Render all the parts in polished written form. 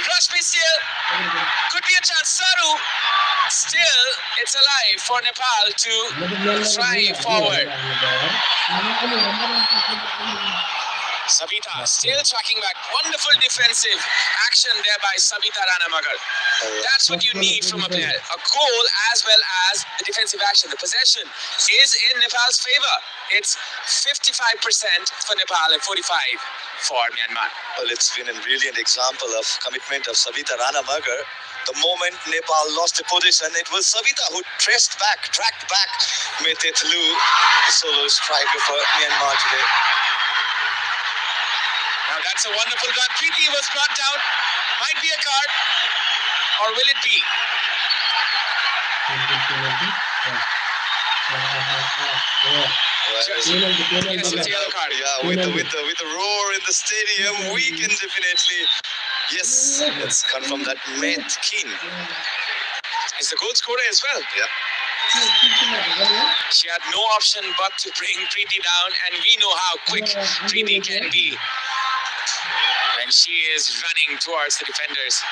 Rashmi still. Could be a chance. Saru. Still, it's alive for Nepal to thrive forward. Sabita still tracking back. Wonderful defensive action there by Sabita Ranamagar. That's what you need from a player. A goal as well as the defensive action. The possession is in Nepal's favor. It's 55% for Nepal and 45% for Myanmar. Well, it's been a brilliant example of commitment of Sabita Ranamagar. The moment Nepal lost the position, it was Sabita who tracked back Metetlu, the solo striker for Myanmar today. Now that's a wonderful run. Preeti was brought down. Might be a card. Or will it be? Yes, it's a yellow card. Yeah, with the roar in the stadium, we can definitely... Yes, it's come from that Met Keen. Is the goal scorer as well? Yeah. She had no option but to bring Preeti down, and we know how quick Preeti can be when she is running towards the defenders.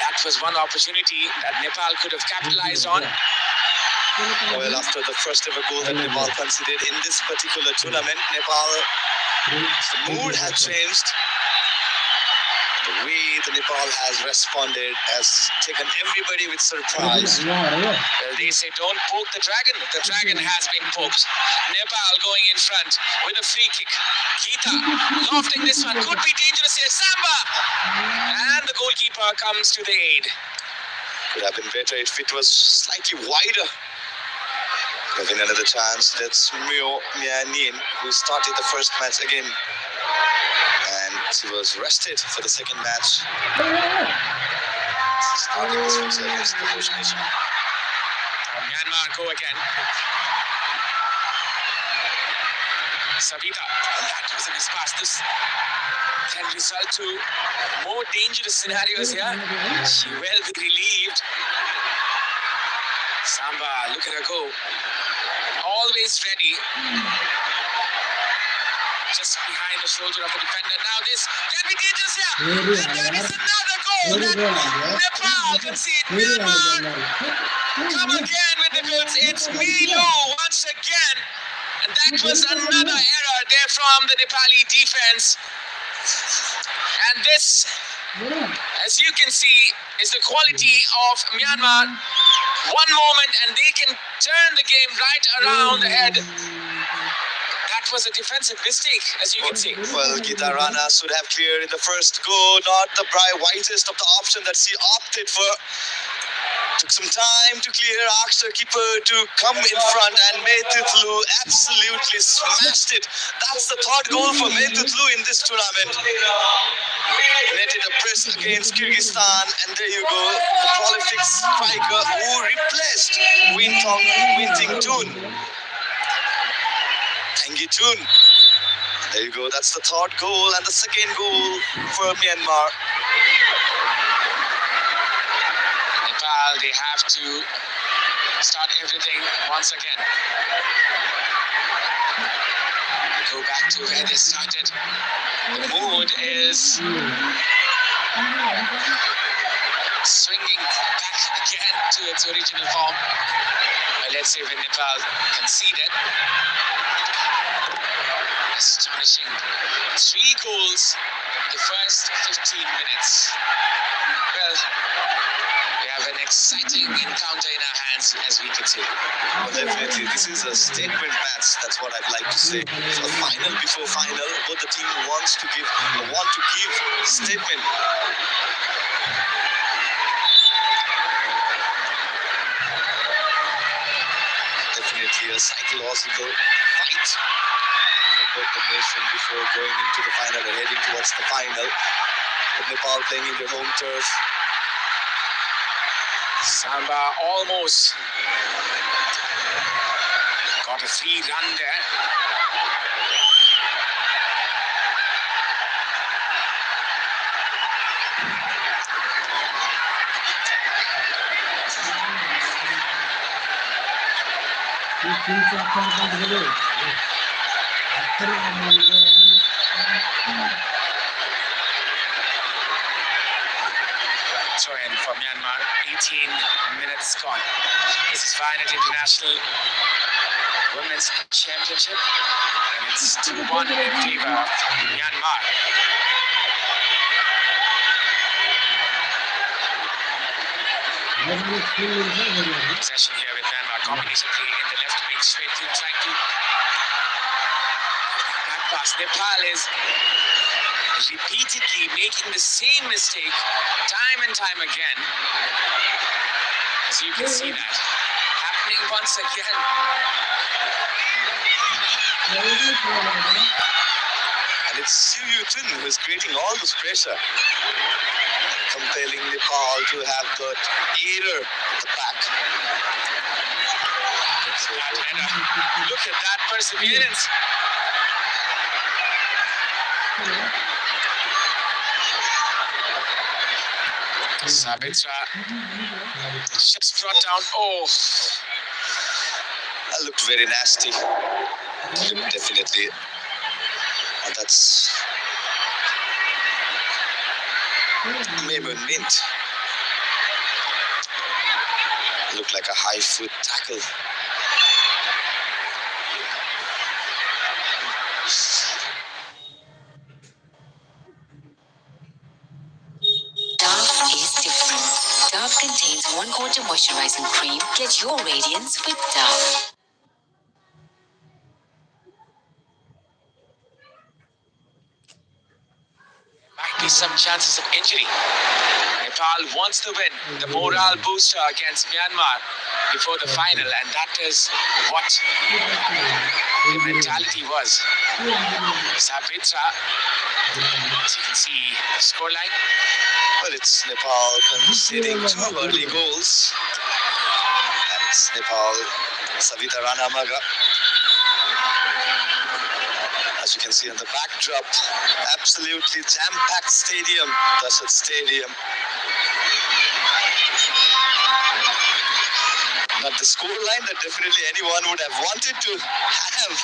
That was one opportunity that Nepal could have capitalized on. Well, after the first ever goal that Nepal conceded in this particular tournament, Nepal, the mood has changed. The way the Nepal has responded has taken everybody with surprise. Well, they say don't poke the dragon. The dragon has been poked. Nepal going in front with a free kick. Geeta lofting this one. Could be dangerous here. Samba! And the goalkeeper comes to the aid. Could have been better if it was slightly wider. Could have been another chance. That's Myanmar who started the first match again. And she was rested for the second match. Starting this fixture against the host nation. Myanmar go again. Sabita. And that was a mispass. This can result to more dangerous scenarios here. She will be relieved. Samba, look at her go. Always ready. Just behind the shoulder of the defender. Now this can be dangerous here. And there is another goal that Nepal concede. Myanmar come again with the goods. It's Milu once again. And that was another error there from the Nepali defense. And this, as you can see, is the quality of Myanmar. One moment and they can turn the game right around the head. That was a defensive mistake, as you can see. Well, Geeta Rana should have cleared in the first goal, not the brightest of the option that she opted for. Took some time to clear, asked her keeper to come in front, and Metetlu absolutely smashed it. That's the third goal for Metetlu in this tournament. Netted a press against Kyrgyzstan, and there you go, the prolific striker who replaced Wintingtun. Tangitun. There you go, that's the third goal and the second goal for Myanmar. Nepal, they have to start everything once again. Go back to where they started. The mood is swinging back again to its original form. Well, let's see when Nepal conceded. Astonishing. 3 goals in the first 15 minutes. Well, we have an exciting encounter in our hands, as we can see. Well, definitely, this is a statement match. That's what I'd like to say. So a final before final, both the team want to give statement. Definitely a psychological fight for both the nation before going into the final and heading towards the final. With Nepal playing in their home turf. Samba almost got a free run there. throw in for Myanmar. 18 minutes gone. This is Finite International Women's Championship, and it's 2-1 in favor of Myanmar. Possession here with Myanmar. Combination play in the left wing. Straight to trying to back pass. Nepal is repeatedly making the same mistake time and time again. As you can see that happening once again. And it's Siu Yu-Tun who is creating all this pressure, compelling Nepal to have that error at the back. Look at that perseverance. Sabitra just brought down. Oh, That looked very nasty. Definitely. And that's Myanmar Mint. Looked like a high foot tackle. Dove is different. Dove contains 1/4 moisturizing cream. Get your radiance with Dove. might be some chances of injury. Nepal wants to win, the morale booster against Myanmar before the final, and that is what the mentality was. Sabitra, as you can see, the scoreline. Well, it's Nepal conceding 2 early goals. And it's Nepal, Savita Ranamaga. As you can see on the backdrop, absolutely jam-packed stadium, Dashat Stadium. But the scoreline that definitely anyone would have wanted to have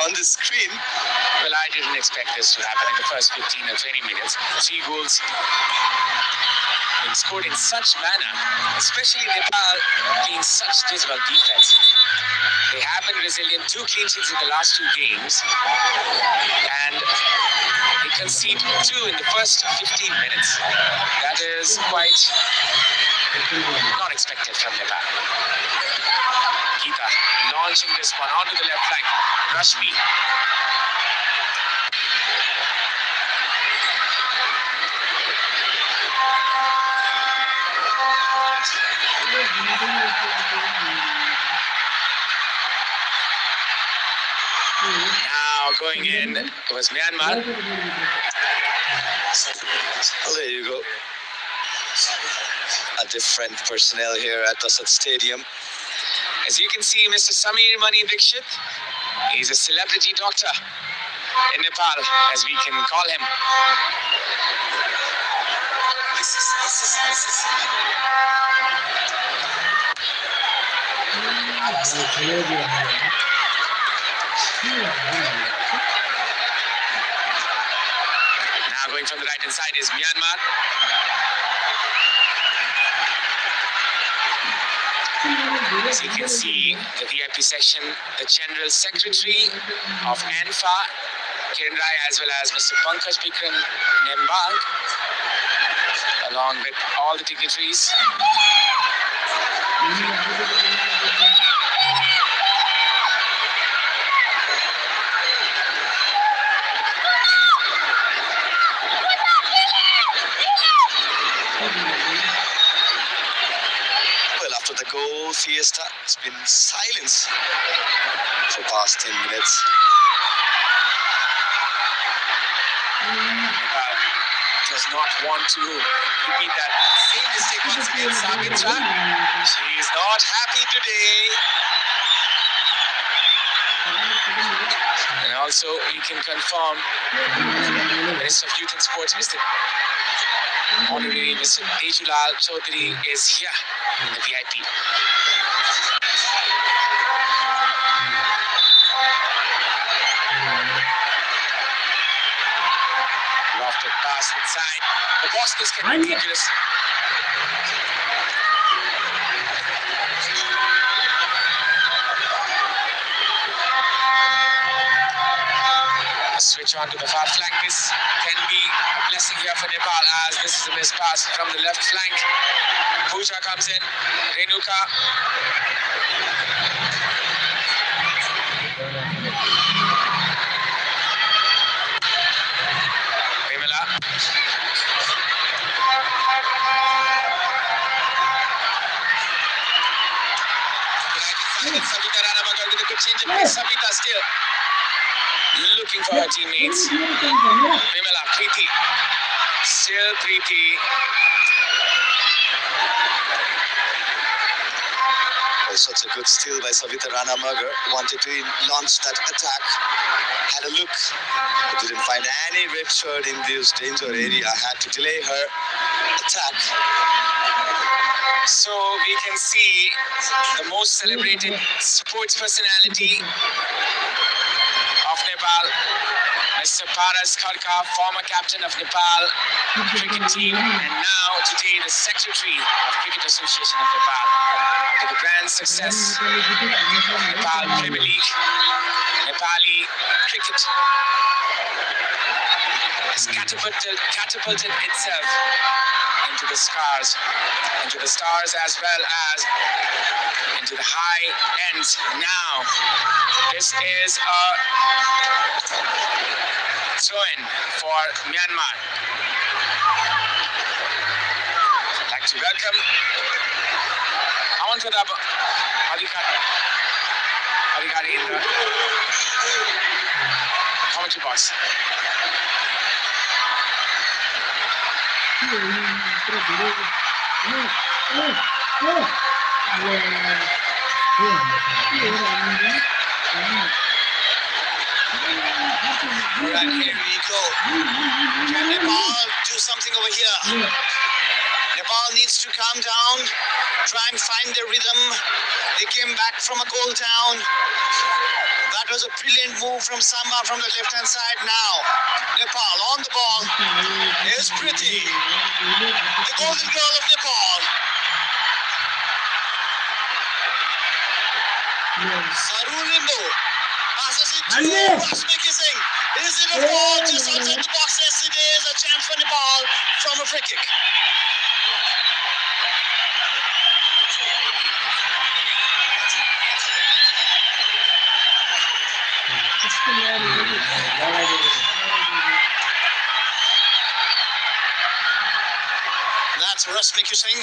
on the screen. Well, I didn't expect this to happen in the first 15 or 20 minutes. 3 goals being scored in such manner, especially Nepal playing such dismal defense. They have been resilient, 2 clean sheets in the last 2 games, and they concede 2 in the first 15 minutes. That is quite not expected from Nepal. Geeta launching this one onto the left flank. Rashmi. Now going in was Myanmar. Well, there you go. A different personnel here at Dashat Stadium. As you can see, Mr. Samir Mani Dikshit, he's a celebrity doctor in Nepal, as we can call him. This is. Now going from the right hand side is Myanmar. As you can see, the VIP section, the General Secretary of ANFA, Kiran Rai, as well as Mr. Pankaj Bikram Nembag, along with all the dignitaries. Well, after the goal fiesta, it's been silence for the past 10 minutes. Nepal does not want to repeat that same mistake once again. Sabitra, she is not happy today. And also, we can confirm Minister of Youth and Sports, Mr. Honorary Mr. Tejulal Chaudhary is here in the VIP. Lofted pass inside. The Bosnians can be dangerous. A switch on to the far flank. This can be a blessing here for Nepal as this is a missed pass from the left flank. Pooja comes in. Renuka. Vimala. Sabita Ranamagar with a good change of pace. Sabita still looking for her teammates. Vimala, Preeti. Still Preeti. Oh, such a good steal by Savita Ranamagar. Wanted to launch that attack. Had a look, but didn't find any red shirt in this danger area. Had to delay her attack. So we can see the most celebrated sports personality of Nepal, Mr. Paras Kharka, former captain of Nepal cricket team, and now today the secretary of Cricket Association of Nepal. After the grand success of Nepal Premier League, Nepali cricket has catapulted itself into the stars as well as into the high ends. Now, this is a throw-in for Myanmar. I'd like to welcome Amanpradap Adhikari in the commentary box. Right, here we go. Can Nepal do something over here? Nepal needs to calm down, try and find their rhythm. They came back from a goal down. That was a brilliant move from Samba from the left-hand side. Now, Nepal on the ball. Here's Preeti, the golden girl of Nepal. Sarulimbo passes it to Rashmi Singh. Is it a ball just outside the box? Yes, it is. A chance for Nepal from a free kick. That's Rashmi Singh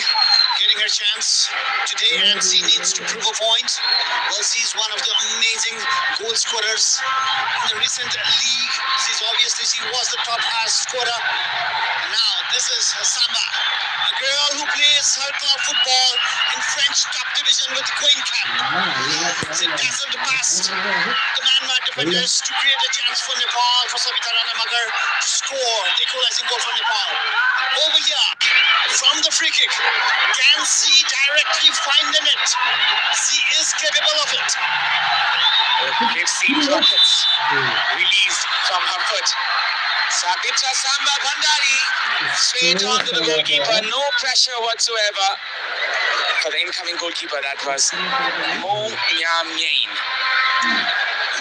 getting her chance today, and she needs to prove a point. Well, she's one of the amazing goal scorers in the recent league. She was the top highest scorer. And now this is Samba, a girl who plays her club football in French top division with Queen Cap. She dazzled past the Myanmar defenders to create a chance for Nepal, for Savita Ranamagar to score the equalizing goal for Nepal. Over here, from the free kick, can she directly find the net? She is capable of it. We've seen rockets released from her foot. Sabita Samba Bhandari straight onto the goalkeeper, no pressure whatsoever for the incoming goalkeeper. That was Mo Nyam Nyain.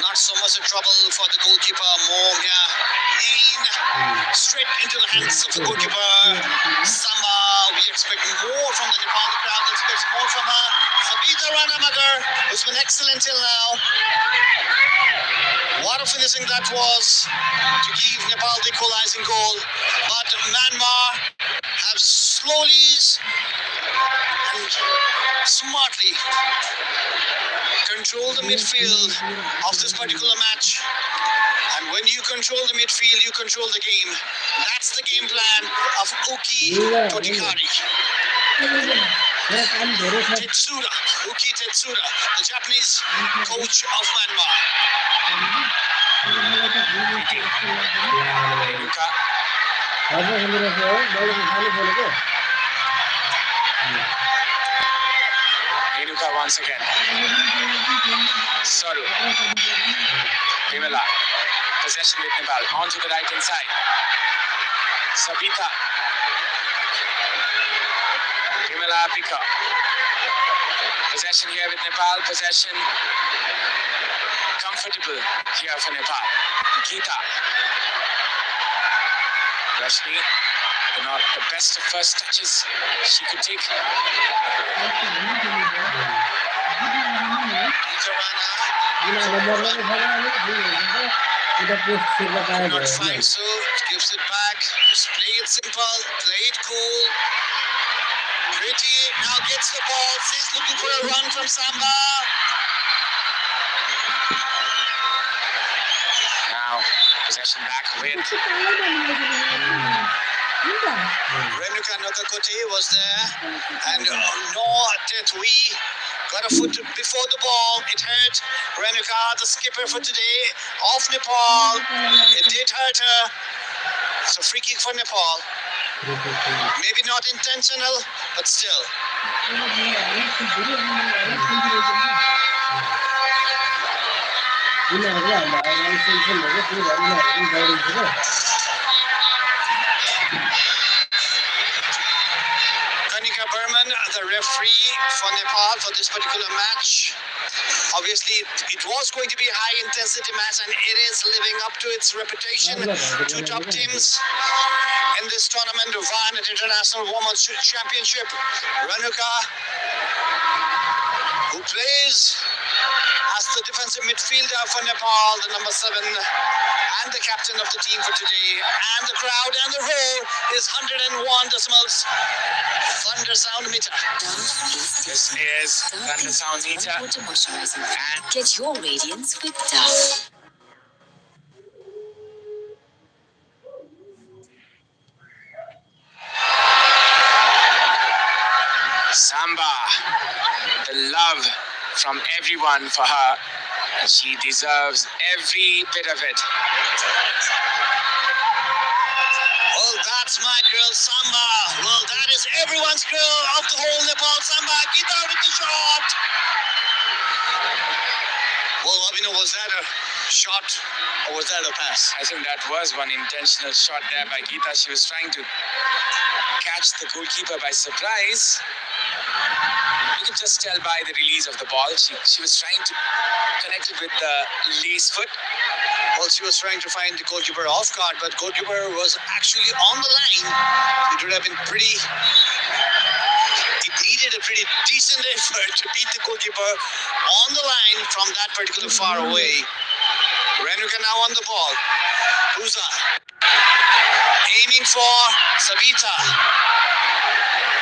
Not so much of trouble for the goalkeeper, Momia Nain. Straight into the hands of the goalkeeper, Samba. We expect more from the Nepali crowd, expects more from her. Sabita Ranamagar, who's been excellent till now. What a finishing that was to give Nepal the equalizing goal. But Myanmar have slowly and smartly control the midfield of this particular match. And when you control the midfield, you control the game. That's the game plan of Uki Todikari. Tetsura, Uki Tetsura, the Japanese coach of Myanmar. Renuka once again. Saru. Vimala. Possession with Nepal. Onto the right hand side. Sabita. picker. Possession here with Nepal. Possession comfortable here for Nepal. Geeta. Rashmi, not the best of first touches she could take. Not find so, gives it back. Just play it simple, play it cool. Pretty now gets the ball. She's looking for a run from Samba. Now possession back with Renuka Nokakote was there, and nor did we got a foot before the ball. It hurt Renuka, the skipper for today, of Nepal. It did hurt her. It's a free kick for Nepal. Maybe not intentional, but still. Kanika Burman, the referee for Nepal for this particular match. Obviously, it was going to be a high-intensity match, and it is living up to its reputation. Two top teams in this tournament, Van at International Women's Championship. Renuka, who plays as the defensive midfielder for Nepal, the number 7, and the captain of the team for today. And the crowd and the roar is 101 decimals. Thunder Sound Meter. this is Thunder Sound Meter. Water moisturizing. Get your radiance with Dove. Samba, the love from everyone for her, and she deserves every bit of it. Well, that's my girl Samba. Well, that is everyone's girl of the whole Nepal. Samba, get out with the shot. Well, was that a shot or was that a pass? I think that was one intentional shot there by Geeta. She was trying to catch the goalkeeper by surprise. You could just tell by the release of the ball. She was trying to connect it with the lace foot. Well, she was trying to find the goalkeeper off guard, but goalkeeper was actually on the line. It would have been pretty... It needed a pretty decent effort to beat the goalkeeper on the line from that particular far away. Renuka now on the ball. Puza aiming for Savita.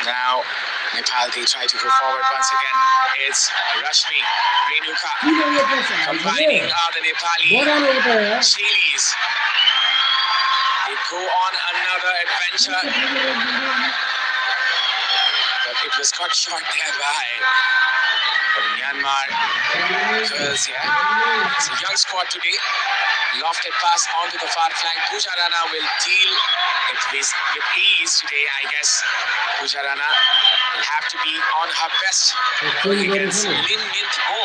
Now, Nepal, they try to go forward once again. It's Rashmi, Renuka, combining the Nepali Chilis. They go on another adventure, but it was cut short there by the Myanmar girls here. It's a young squad today. Lofted pass onto the far flank. Pooja Rana will deal with ease today, I guess. Pooja Rana will have to be on her best against Lin Mint Mo.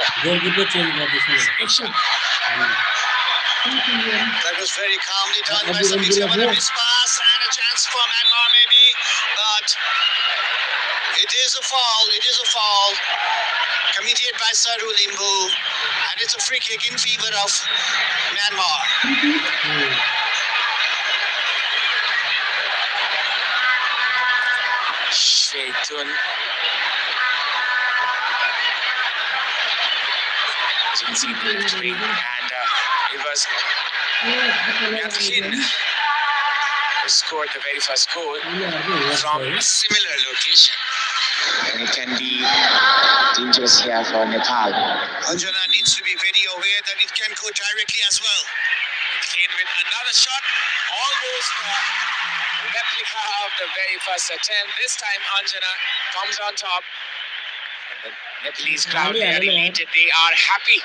That was very calmly done by Savita. A miss pass and a chance for Myanmar maybe, but it is a foul. It is a foul committed by Saru Limbu, and it's a free kick in favor of Myanmar. Shweitun. As you can see, the left wing, and it was Myatkin who scored the very first goal from a similar location. And it can be dangerous here for Nepal. Anjana needs to be very aware that it can go directly as well. Kane with another shot, almost a replica of the very first attempt. This time Anjana comes on top. And the Nepalese crowd, they are elated, they are happy.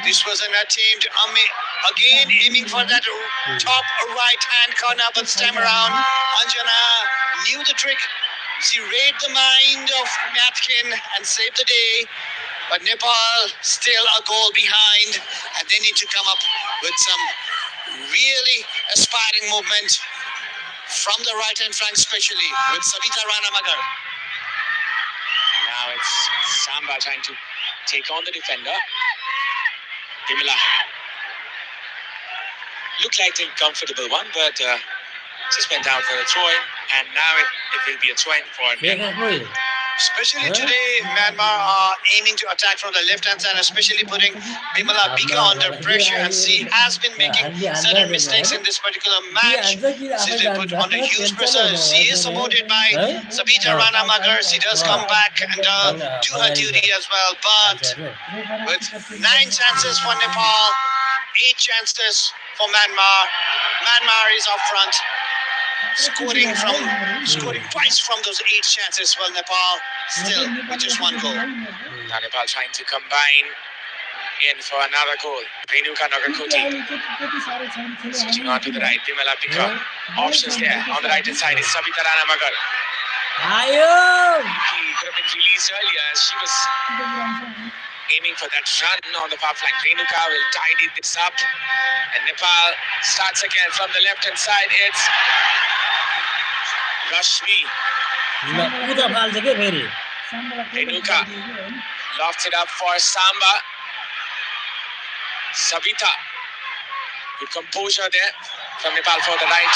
This was an attempt, again aiming for that top right hand corner, but this time around, Anjana knew the trick. She read the mind of Myatkin and saved the day. But Nepal still a goal behind, and they need to come up with some really aspiring movement from the right-hand flank especially with Savita Ranamagar. Now it's Samba trying to take on the defender. Dimila. Looked like a comfortable one, but just went out for a throw-in, and now it will be a throw-in for Myanmar. Especially today, Myanmar are aiming to attack from the left-hand side, especially putting Bimala Bika under pressure, and she has been making certain mistakes in this particular match. She's been put under huge pressure. She is supported by Sabita Ranamagar. She does come back and do her duty as well, but with 9 chances for Nepal, 8 chances for Myanmar. Myanmar is up front, scoring twice from those 8 chances. Well, Nepal still with just 1 goal. Now Nepal trying to combine in for another goal. Renuka Nagarkoti switching on to the right. Dimala Bika. Options there. On the right hand side is Sabita Ranamagar. He could have been released earlier as she was aiming for that run on the far flank. Renuka will tidy this up, and Nepal starts again from the left hand side. It's Rashmi. Renuka lofts it up for Samba. Savita. Good composure there from Nepal for the right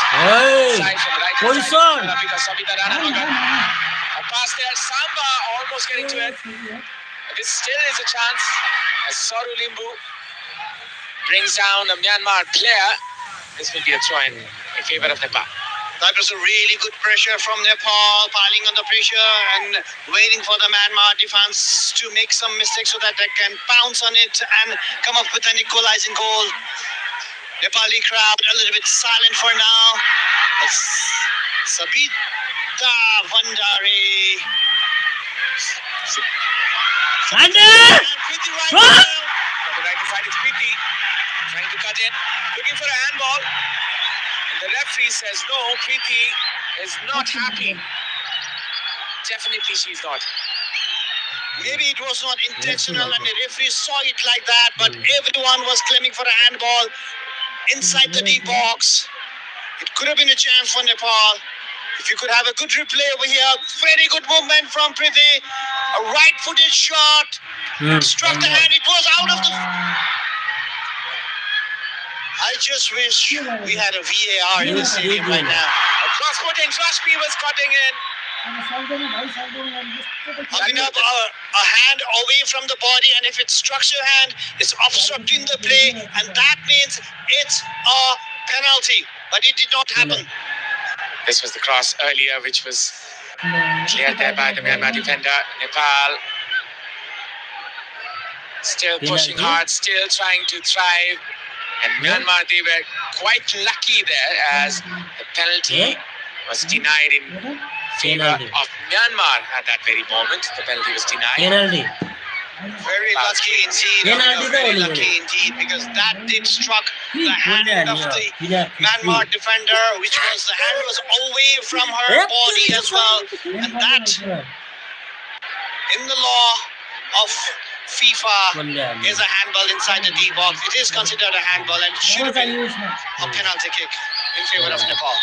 side, from the right hand side. Savita Ranamagar. A pass there. Samba almost getting to it. This still is a chance as Soru Limbu brings down a Myanmar player. This will be a throw-in in favor of Nepal. That was a really good pressure from Nepal, piling on the pressure and waiting for the Myanmar defense to make some mistakes so that they can pounce on it and come up with an equalizing goal. Nepali crowd a little bit silent for now. Sabita Vandari. From the right side, it's Preeti trying to cut in, looking for a handball. And the referee says no, Preeti is not happy. Definitely she's not. Maybe it was not intentional and the referee saw it like that, but everyone was claiming for a handball inside the D box. It could have been a chance for Nepal. If you could have a good replay over here, very good movement from Preeti. A right-footed shot, struck the hand. It was out of the. I just wish we had a VAR in the stadium right now. A cross-putting, Rashmi was cutting in. Having up a hand away from the body, and if it's structure hand, it's obstructing the play, and that means it's a penalty. But it did not happen. This was the cross earlier, which was cleared there by the Myanmar defender. Nepal still pushing hard, still trying to thrive. And Myanmar, they were quite lucky there as the penalty was denied in favor of Myanmar at that very moment. The penalty was denied. Very lucky indeed. Very lucky indeed, because that did struck the hand of the Myanmar defender, which was the hand was away from her body as well, and that in the law of FIFA is a handball inside the D box. It is considered a handball and should have been a penalty kick in favor of Nepal.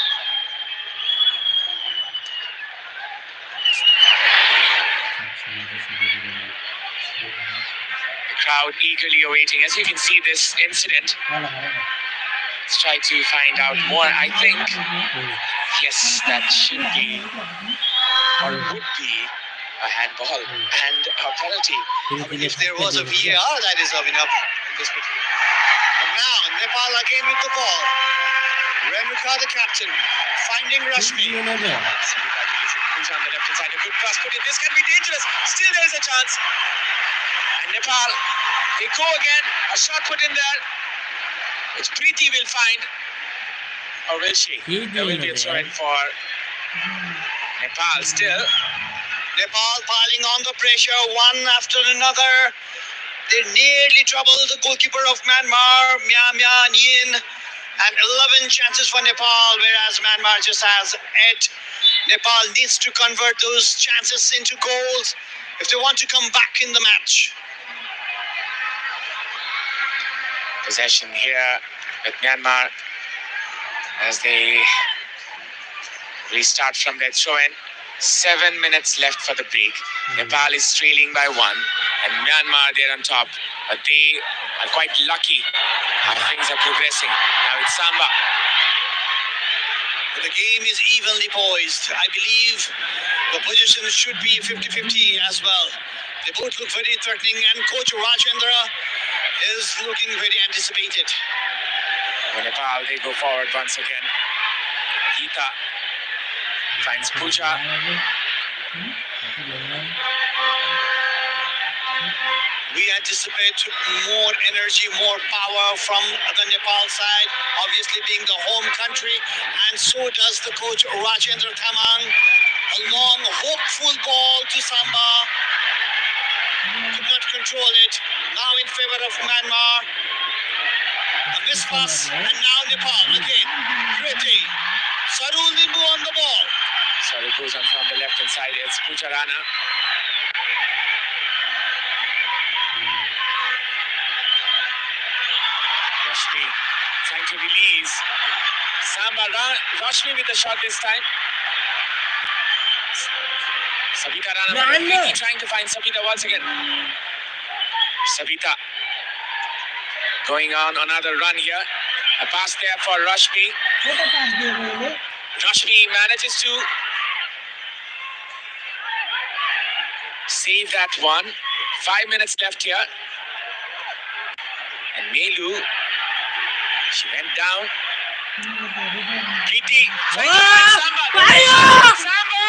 Crowd eagerly awaiting. As you can see, this incident. Let's try to find out more. I think, yes, that should be or would be a handball and a penalty. If there was a VAR, that is coming up in this particular. And now Nepal again with the ball. Renuka, the captain, finding Rashmi. Who's on the left hand side? A good cross put in. This can be dangerous. Still, there is a chance. And Nepal, they go again. A shot put in there, which Preeti will find. Or will she? There will be a throw in for Nepal still. Nepal piling on the pressure one after another. They nearly troubled the goalkeeper of Myanmar, Mya Nyin, and 11 chances for Nepal, whereas Myanmar just has 8. Nepal needs to convert those chances into goals if they want to come back in the match. Possession here with Myanmar as they Restart from their throw-in. 7 minutes left for the break. Nepal is trailing by 1, and Myanmar they're on top. But they are quite lucky how things are progressing. Now it's Samba. The game is evenly poised. I believe the position should be 50-50 as well. They both look very threatening, and Coach Rajendra is looking very anticipated. For Nepal, they go forward once again. Gita finds Puja. We anticipate more energy, more power from the Nepal side, obviously being the home country, and so does the coach Rajendra Tamang. A long, hopeful ball to Samba. Could not control it. Now in favor of Myanmar. A miss pass, and now Nepal again. Pretty. Sarul Limbu on the ball. Sorry, goes on from the left-hand side. It's Pucharana. Rashmi trying to release. Samba Rashmi with the shot this time. Sabita Rana really trying to find Sabita once again. Sabita going on another run here. A pass there for Rashmi. Rashmi manages to save that one. 5 minutes left here. And Melu, she went down. Kitty trying to find Samba. Samba!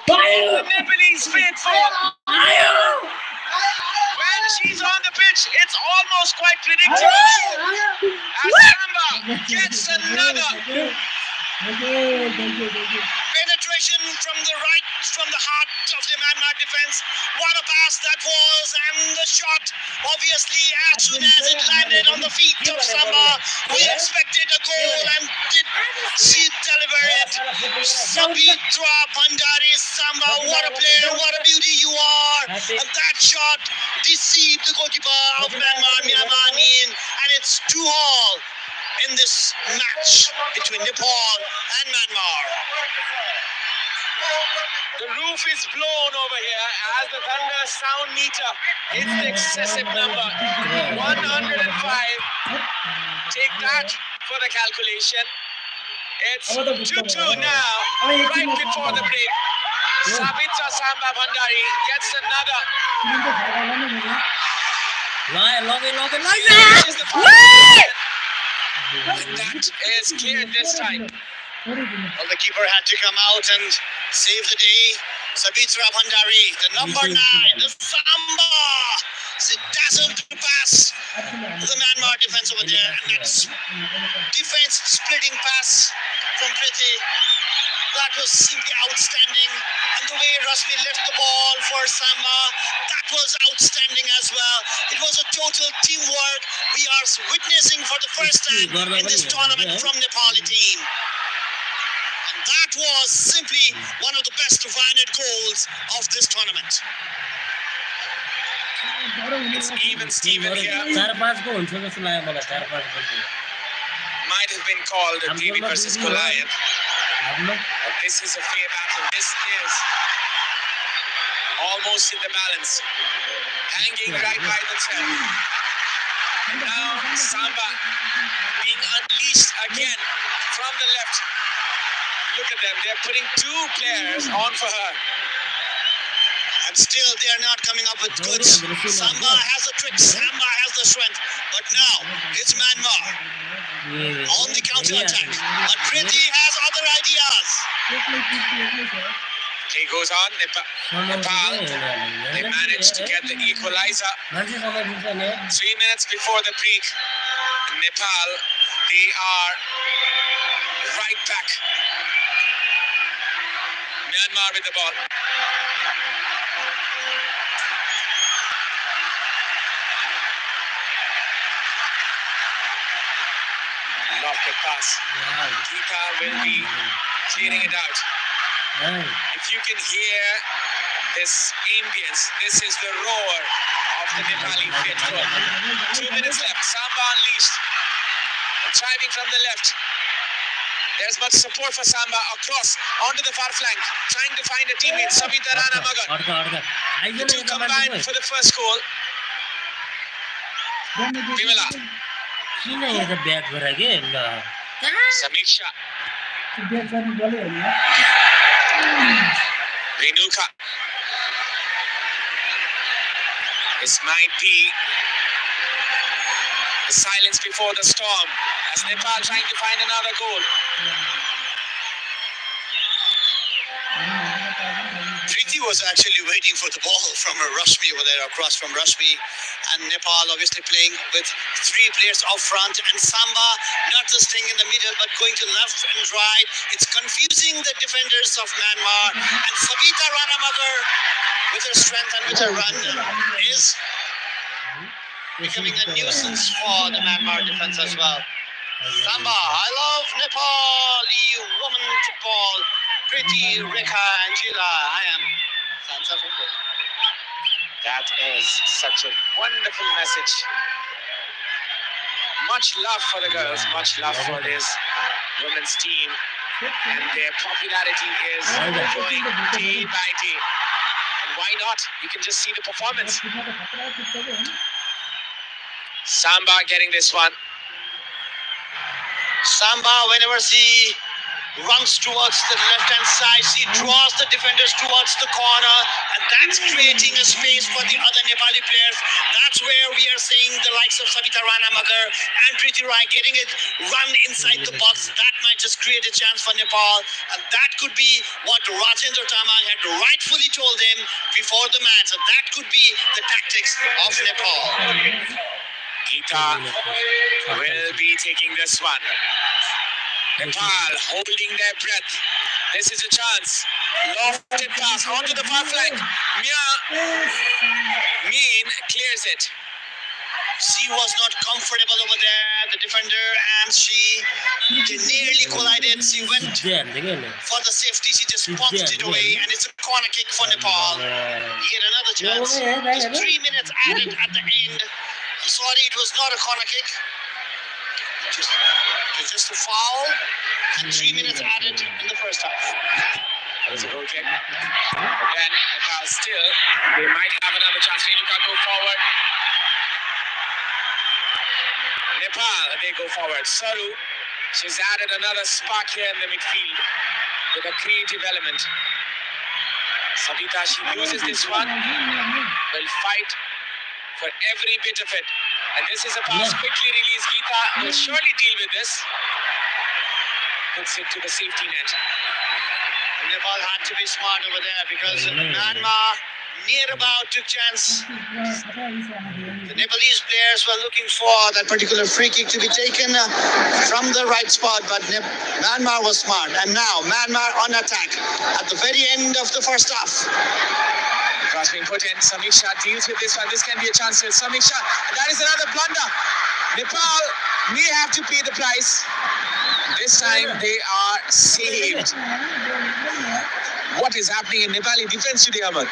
The Nepalese faithful. When she's on the pitch, it's almost quite predictable. As Samba gets another. Penetration from the right, from the heart of the Myanmar defense. What a pass that was, and the shot, obviously, as soon as it landed on the feet of Samba, we expected a goal, and did she deliver it? Sabitra Bhandari, Samba, what a player, what a beauty you are. And that shot deceived the goalkeeper of Myanmar, Myanmar, and it's 2-2 in this match between Nepal and Myanmar. The roof is blown over here as the thunder sound meter hits the excessive number 105. Take that for the calculation. It's 2-2 now, right before the break. Sabitra Samba Bhandari gets another. Finishes the final. And that is cleared this time. Well, the keeper had to come out and save the day. Sabitra Bhandari, the number 9, the Samba. She dazzled to pass the Myanmar defense over there. And that's defense splitting pass from Priti. That was simply outstanding. And the way Rashmi left the ball for Samba, that was outstanding as well. It was a total teamwork we are witnessing for the first time in this tournament from Nepali team. And that was simply one of the best Vinet goals of this tournament. It's even Steven here. Might have been called a Devi versus Goliath. But this is a fair battle. This is almost in the balance. Hanging right by the tail. And now Samba being unleashed again from the left. Look at them. They're putting 2 players on for her. And still they are not coming up with goods. Samba has the trick, Samba has the strength. But now it's Myanmar on the counter-attack. But Priti has other ideas. Play goes on. Nepal, they managed to get the equalizer 3 minutes before the break. Nepal, they are right back. Myanmar with the ball. Lofted pass. Gita will be clearing it out. If If you can hear this ambience, this is the roar of the Nepali faithful. 2 minutes left. Samba unleashed. And driving from the left. There's much support for Samba across onto the far flank, trying to find a teammate. Sabita Rana Magan. The two combined for the first goal. Vimala. Samiksha. Renuka. This might be the silence before the storm as Nepal trying to find another goal. Preeti was actually waiting for the ball from Rashmi over there, across from Rashmi, and Nepal obviously playing with three players up front, and Samba not just staying in the middle but going to left and right. It's confusing the defenders of Myanmar, and Sabita Ranamagar with her strength and with her run is becoming a nuisance for the Myanmar defense as well. Samba, I love Nepali women football. Preeti, Rekha, Angela, I am Sansa Funko. That is such a wonderful message. Much love for the girls, much love for this women's team, and their popularity is growing day by day. And why not? You can just see the performance. Samba getting this one. Samba, whenever she runs towards the left-hand side, she draws the defenders towards the corner, and that's creating a space for the other Nepali players. That's where we are seeing the likes of Sabita Ranamagar and Preeti Rai getting it run inside the box. That might just create a chance for Nepal, and that could be what Rajendra Tamang had rightfully told them before the match. And that could be the tactics of Nepal. Geeta will be taking this one. Nepal holding their breath. This is a chance. Lofted pass onto the far flank. Meen clears it. She was not comfortable over there, the defender, and they nearly collided. She went for the safety. She just punched it away, and it's a corner kick for Nepal. Yet another chance. Just 3 minutes added at the end. I'm sorry, it was not a corner kick. It was just a foul, and 3 minutes added in the first half. That was a goal kick. Again, Nepal still, they might have another chance. Renuka go forward. Nepal, they go forward. Saru, she's added another spark here in the midfield with a creative element. Sabita, she loses this one, will fight for every bit of it. And this is a pass quickly released. Geeta will surely deal with this. Puts it to the safety net. Nepal had to be smart over there because Myanmar near about took chance. The Nepalese players were looking for that particular free kick to be taken from the right spot, but Myanmar was smart. And now Myanmar on attack at the very end of the first half. Cross being put in. Samiksha deals with this one. This can be a chance here. Samiksha, that is another blunder. Nepal may have to pay the price. This time they are saved. What is happening in Nepali defense today, Amar?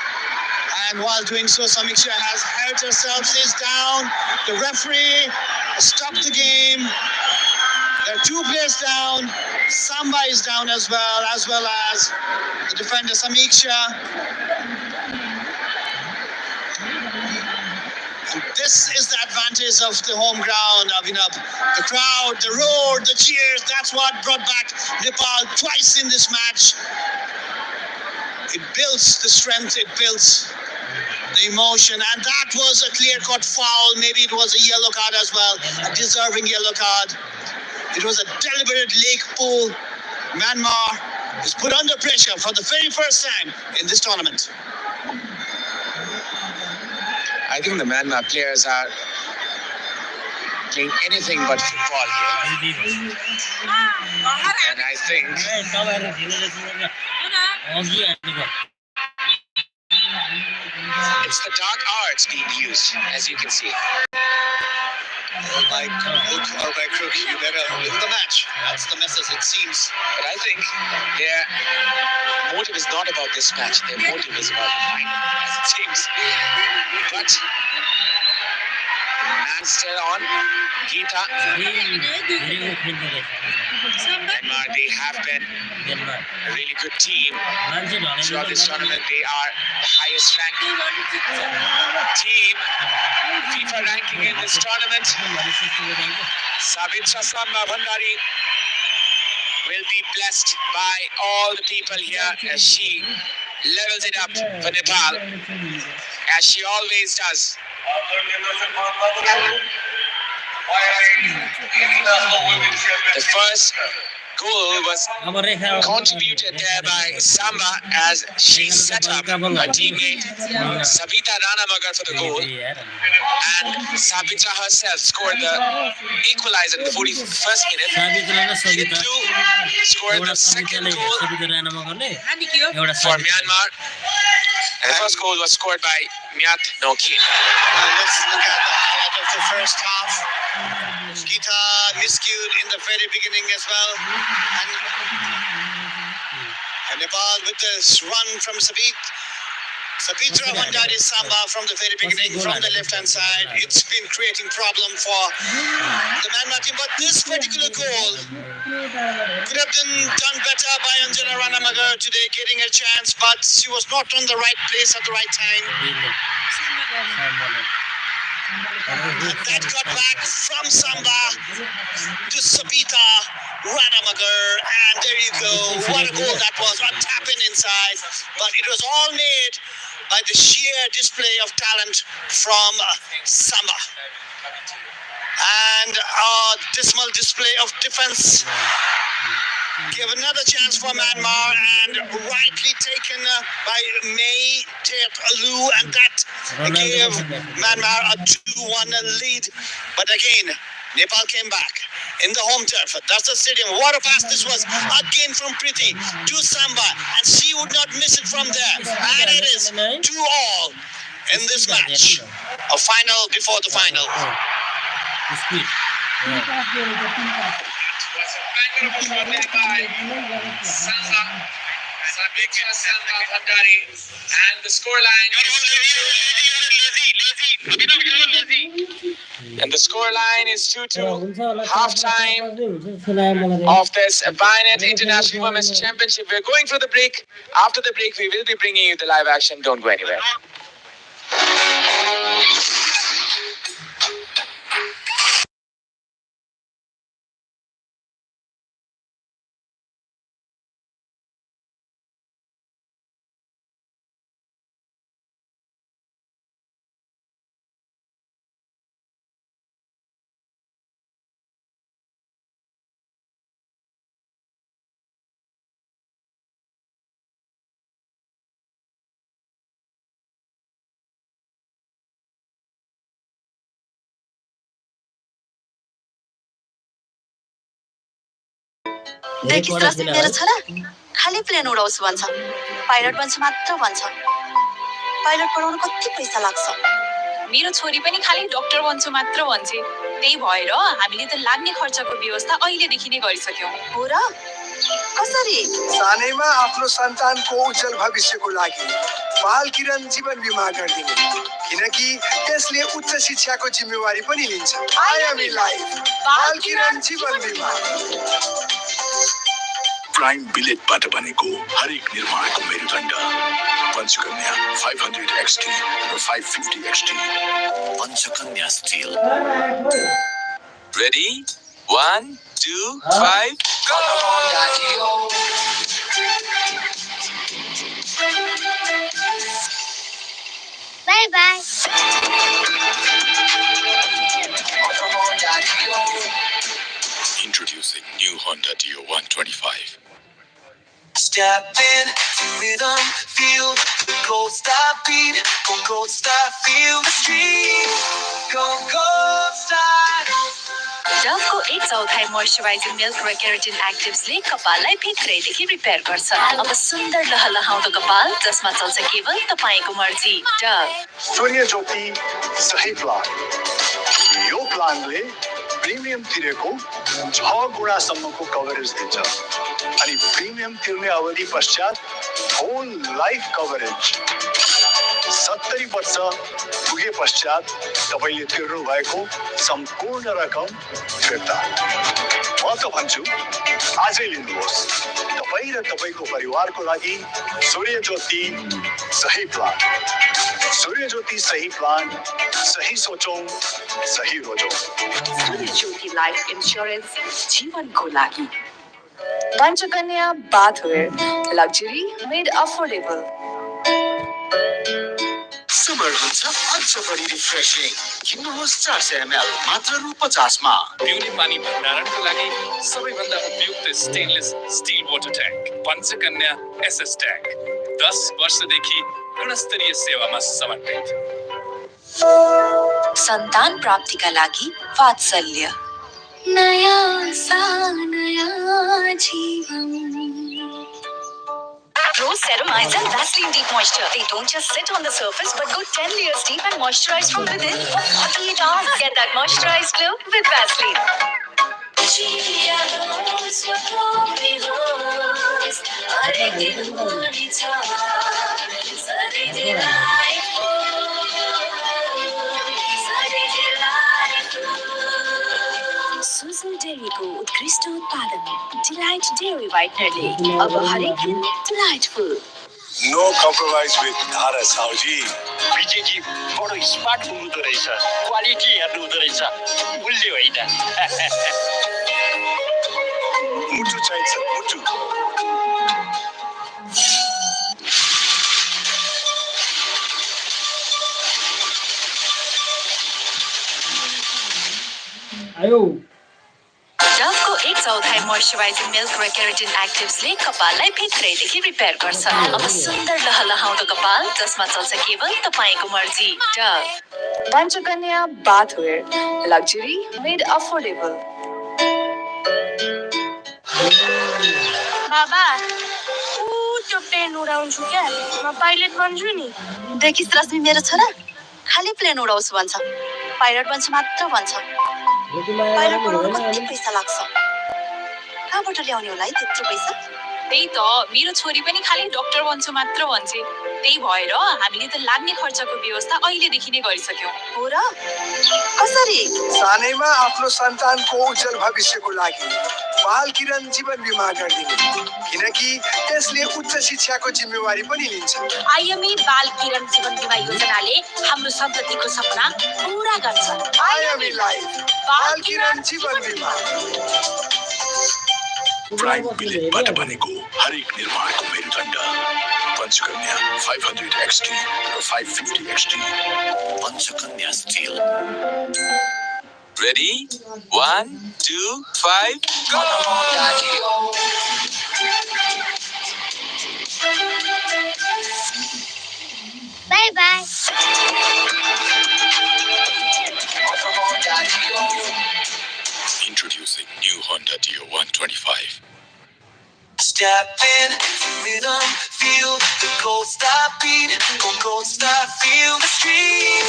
And while doing so, Samiksha has hurt herself. She's down. The referee stopped the game. There are two players down. Samba is down as well as the defender Samiksha. And this is the advantage of the home ground, Abhinav. The crowd, the roar, the cheers, that's what brought back Nepal twice in this match. It builds the strength, it builds the emotion, and that was a clear-cut foul. Maybe it was a yellow card as well, a deserving yellow card. It was a deliberate leg pull. Myanmar is put under pressure for the very first time in this tournament. I think the Myanmar players are playing anything but football here. And I think it's the dark arts being used, as you can see. By hook or by crook, you better win the match. That's the message it seems. But I think their motive is not about this match. Their motive is about the final, as it seems. But man still on. Geeta. Myanmar, they have been a really good team throughout this tournament. They are the highest ranked team FIFA ranking in this tournament. Sabitra Samba Bhandari will be blessed by all the people here as she levels it up for Nepal, as she always does. The first goal was contributed there by Samba as she set up her teammate Sabita Ranamagar for the goal, and Sabita herself scored the equalizer in the 41st minute. Hindu scored the second goal for Myanmar, and the first goal was scored by Myat Noki. Let's look at the highlight of the first half. Geeta miscued in the very beginning as well. And Nepal with this run from Sabitra Bhandari Samba from the very beginning, from the left-hand side. It's been creating problem for the Myanmar team. But this particular goal could have been done better by Anjana Ranamagar today, getting a chance, but she was not on the right place at the right time. And that got back from Samba to Sabita Ranamagar, and there you go. What a goal that was, a tap in inside, but it was all made by the sheer display of talent from Samba. And a dismal display of defense gave another chance for Myanmar, and rightly taken by May Tet Alu, and that gave Myanmar a 2-1 lead. But again, Nepal came back in the home turf. That's the stadium. What a pass this was. Again from Priti to Samba, and she would not miss it from there. And it is 2-2 in this match. A final before the final. Sabitra Samba Bhandari, and the scoreline is 2-2. Half time of this Bayonet International Women's Championship. We're going for the break. After the break, we will be bringing you the live action. Don't go anywhere. देखिस् मेरो छोरा खाली plane उडाउँछु भन्छ, pilot बन्छु मात्र भन्छ। Pilot पढाउन कति पैसा लाग्छ? मेरो छोरी पनि खाली डाक्टर बन्छु मात्र भन्छे। त्यही भएर हामीले त लाग्ने खर्चको व्यवस्था अहिलेदेखि नै गरिसक्यौं। हो र? कसरी? सानैमा आफ्नो सन्तानको उज्जवल भविष्यको लागि बाल किरण जीवन बीमा गरिदिनु, किनकि त्यसले उच्च शिक्षाको जिम्मेवारी पनि लिन्छ। आयामी लाइफ बाल किरण जीवन बीमा। प्राइम बिलेटबाट बनेको हरेक निर्माणको मेरुदण्ड पञ्चकन्या 500 XT र 550 XT Panchakanya steel. Ready? 1, 2, 5, go! Bye bye. Introducing new Honda Dio 125. Step in to rhythm, feel the gold star beat, go gold star, feel the street, go gold star. डभको 1/4 moisturising milk र keratin एक्टिभ्सले कपाललाई भित्रैदेखि repair गर्छ। अब सुन्दर लहलहाउँदो कपाल जसमा चल्छ केवल तपाईको मर्जी। डभ सोनिया ज्योति सही प्लान। यो प्लानले प्रिमियम तिरेको 6 गुणासम्मको कभरेज दिन्छ अनि प्रिमियम तिर्ने अवधि पश्चात होल लाइफ कभरेज 70 वर्ष पुगे पश्चात तपाईले तिर्नु भएको सम्पूर्ण रकम फिर्ता। म त भन्छु आजै लिनुहोस् तपाई र तपाईको परिवारको लागि सूर्य ज्योति सही प्लान। सूर्य ज्योति सही प्लान, सही सोचौं, सही रोजौं। सूर्य ज्योति लाइफ इन्स्योरेन्स जीवनको लागि। Panchakanya bathware luxury made affordable. Summer हुन्छ अझ बढी रिफ्रेशिङ। किन्नुहोस् 400 ml मात्र रु 50 मा। पिउने पानी भण्डारणको लागि सबैभन्दा उपयुक्त stainless steel water tank Panchakanya SS tank 10 वर्षदेखि गुणस्तरीय सेवामा समर्पित। सन्तान प्राप्तिका लागि वात्सल्य। नयाँ सा नयाँ जीवन। Pro Ceramides and Vaseline Deep Moisture. They don't just sit on the surface but go 10 layers deep and moisturize from within for 48 hours. Get that moisturized glow with Vaseline. Sujal डेयरीको उत्कृष्ट उत्पादन डिलाइट डेयरी व्हाइटनरले अब हरेक दिन delightful. No compromise with धारा साउजी। विजयजी बडो smart हुनुहुँदो रहेछ, quality हेर्नु हुँदो रहेछ, मूल्य होइन। मुटु चाहिन्छ मुटु। डभको 1/4 मोइस्चराइजिङ मिल्क र केराटिन एक्टिभ्सले कपाललाई भित्रैदेखि रिपेयर गर्छ। अब सुन्दर लहलहाउँदो कपाल जसमा चल्छ केवल तपाईको मर्जी। Dove Panchakanya bathware luxury made affordable. बाबा त्यो प्लेन उडाउँछु क्या, म पाइलट बन्छु नि। देखिस् रश्मि मेरो छोरा खाली प्लेन उडाउँछु भन्छ, पाइलट बन्छु मात्र भन्छ। पाइलट बनाउन कति पैसा लाग्छ? कहाँबाट ल्याउने होला है त्यत्रो पैसा? त्यही त मेरो छोरी पनि खाली डाक्टर बन्छु मात्र भन्छे। त्यही भएर हामीले त लाग्ने खर्चको व्यवस्था अहिलेदेखि नै गरिसक्यौं। हो र? कसरी? सानैमा आफ्नो सन्तानको उज्जवल भविष्यको लागि बाल किरण जीवन बिमा गरिदिनु, किनकि त्यसले उच्च शिक्षाको जिम्मेवारी पनि लिन्छ। आइएमई बाल किरण जीवन बिमा योजनाले हाम्रो सन्ततिको सपना पूरा गर्छ। आइएमई लाइफ बाल किरण जीवन बिमा। प्राइम बिलेटबाट बनेको हरेक निर्माणको मेरुदण्ड पञ्चकन्या 500 XT र 550 XT। Panchakanya steel. Ready? 1, 2, 5, go! Bye bye. Introducing new Honda Dio 125. Step in, rhythm, feel the gold star beat. Go gold star, feel the street.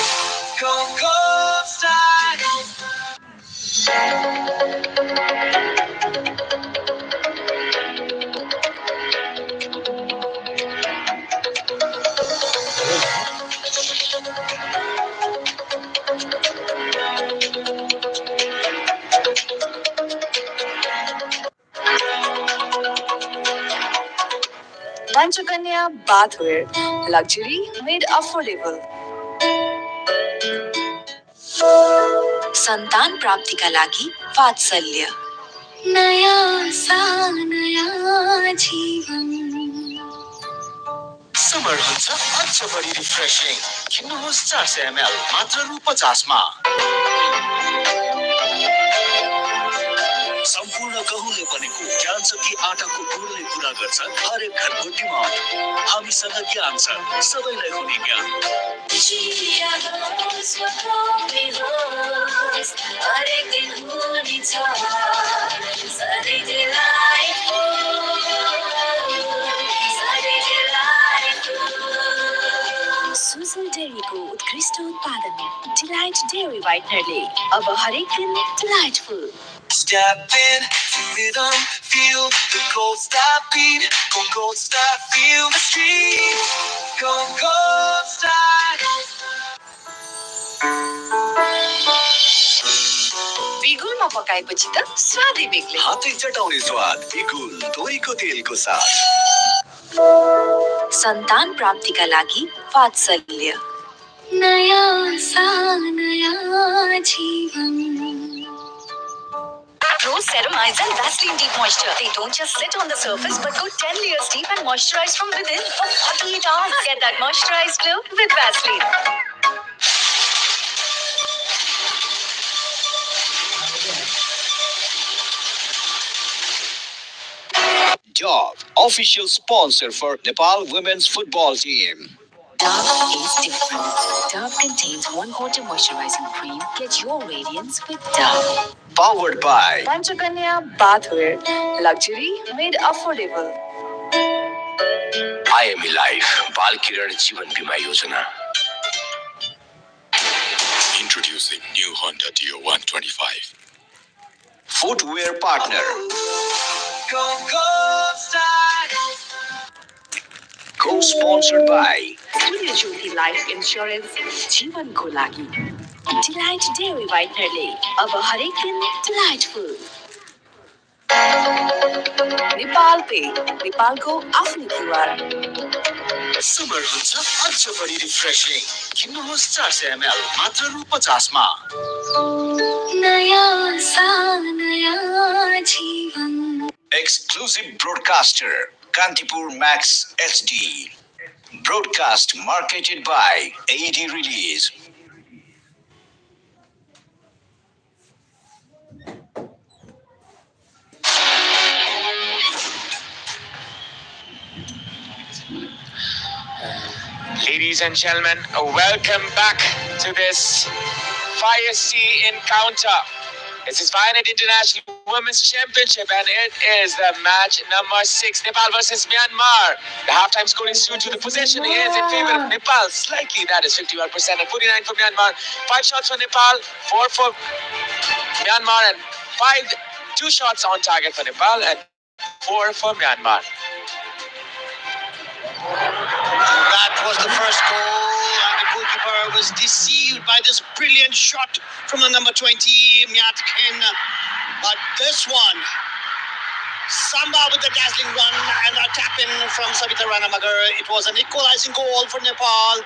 Go gold star. Panchakanya bathware luxury made affordable. सन्तान प्राप्तिका लागि वात्सल्य। नयाँ सा नयाँ जीवन। Summer हुन्छ अझ बढी रिफ्रेशिङ। किन्नुहोस् 400 ml मात्र रु 50 मा। सम्पूर्ण गहुँले बनेको ज्ञान छ कि आटाको गुणले पुरा गर्छ हरेक घरको डिमान्ड। हामीसँग ज्ञान छ, सबैलाई हुने ज्ञान। सुजल डेयरीको उत्कृष्ट उत्कृष्ट उत्पादन डिलाइट डेयरी व्हाइटनरले अब हरेक दिन delightful. Step in to rhythm, feel the gold star beat. Go gold star, feel the street. Go gold star. बिगुलमा पकाएपछि त स्वादै बेग्लै. हातै चटाउने स्वाद बिगुल तोरीको तेलको साथ. सन्तान प्राप्तिका लागि वात्सल्य. नयाँ सा नयाँ जीवन. Rose Ceramides and Vaseline Deep Moisture. They don't just sit on the surface but go 10 layers deep and moisturize from within for 48 hours. Get that moisturized glow with Vaseline. Dove, official sponsor for Nepal women's football team. Dove is different. Dove contains 1/4 moisturizing cream. Get your radiance with Dove. Powered by Panchakanya Bathware. Luxury made affordable. IME Life बाल किरण जीवन बीमा योजना. Introducing new Honda Dio 125. footwear partner. Go gold star. Co-sponsored by Studio Jyoti Life Insurance जीवनको लागि. Delight Dairy Whitenerले अब हरेक दिन delightful. Nepal पे नेपालको आफ्नो QR. समर हुन्छ अझ बढी रिफ्रेशिङ. किन्नुहोस् 400 ml मात्र रु 50 मा. नयाँ सा नयाँ जीवन. exclusive broadcaster Kantipur Max HD. Broadcast marketed by AD Release. Ladies and gentlemen, welcome back to this feisty encounter. This is Violent International Women's Championship and it is the match number 6, Nepal versus Myanmar. The halftime score is 2 to the possession is in favor of Nepal. Slightly, that is 51% and 49 for Myanmar. 5 shots for Nepal, 4 for Myanmar and 2 shots on target for Nepal and 4 for Myanmar. That was the first goal, and the goalkeeper was deceived by this brilliant shot from the number 20, Myatkin. But this one, Samba with the dazzling run and a tap-in from Savita Ranamagar. It was an equalizing goal for Nepal,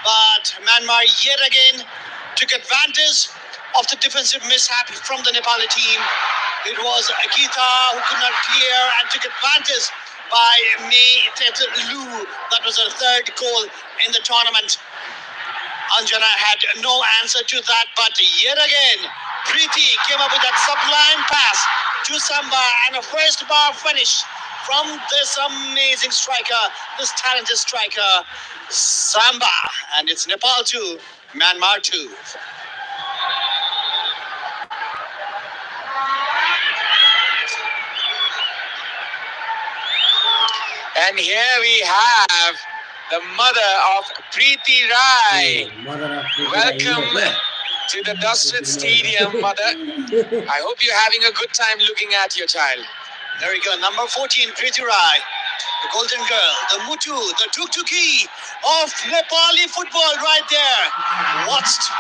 but Myanmar yet again took advantage of the defensive mishap from the Nepali team. It was Gita who could not clear and took advantage by Mei Tet Lu. That was her third goal in the tournament. Anjana had no answer to that, but yet again, Preeti came up with that sublime pass to Samba and a first bar finish from this amazing striker, this talented striker, Samba. And it's Nepal 2, Myanmar 2. And here we have the mother of Preeti Rai. Welcome to the Dashrath Stadium, mother. I hope you're having a good time looking at your child. There we go, number 14, Preeti Rai. The golden girl, the Mutu, the Tuktuki of Nepali football right there. Watched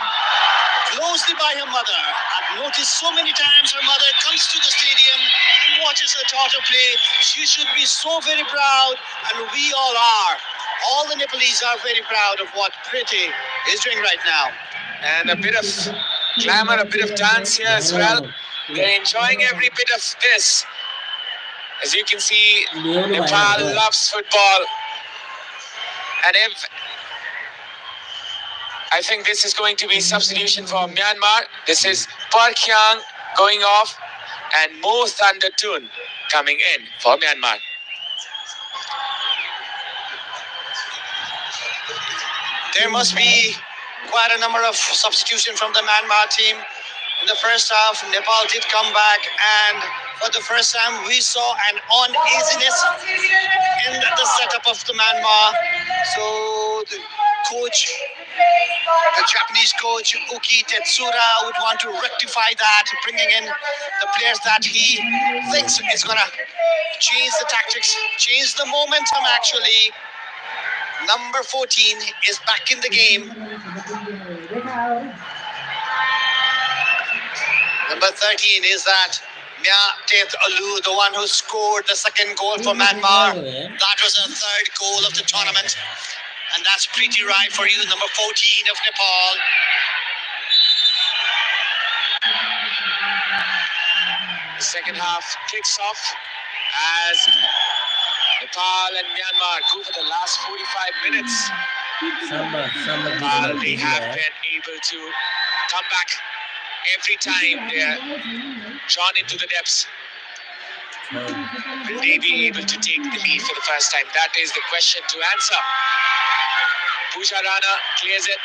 closely by her mother. I've noticed so many times her mother comes to the stadium and watches her daughter play. She should be so very proud, and we all are. All the Nepalese are very proud of what Preeti is doing right now. And a bit of glamour, a bit of dance here as well. They're enjoying every bit of this. As you can see, Nepal loves football. And I think this is going to be substitution for Myanmar. This is Park Hyang going off and Mo Thundertun coming in for Myanmar. There must be quite a number of substitution from the Myanmar team. In the first half, Nepal did come back, and for the first time we saw an uneasiness in the setup of the Myanmar. So the coach The Japanese coach Uki Tetsura would want to rectify that, bringing in the players that he thinks is going to change the tactics, change the momentum actually. Number 14 is back in the game. Number 13 is that Mya Tet Alu, the one who scored the second goal for Myanmar. That was the third goal of the tournament. And that's pretty right for you, number 14 of Nepal. The second half kicks off as Nepal and Myanmar go for the last 45 minutes. Nepal, they have been able to come back every time they're drawn into the depths. Will they be able to take the lead for the first time? That is the question to answer. Pooja Rana clears it.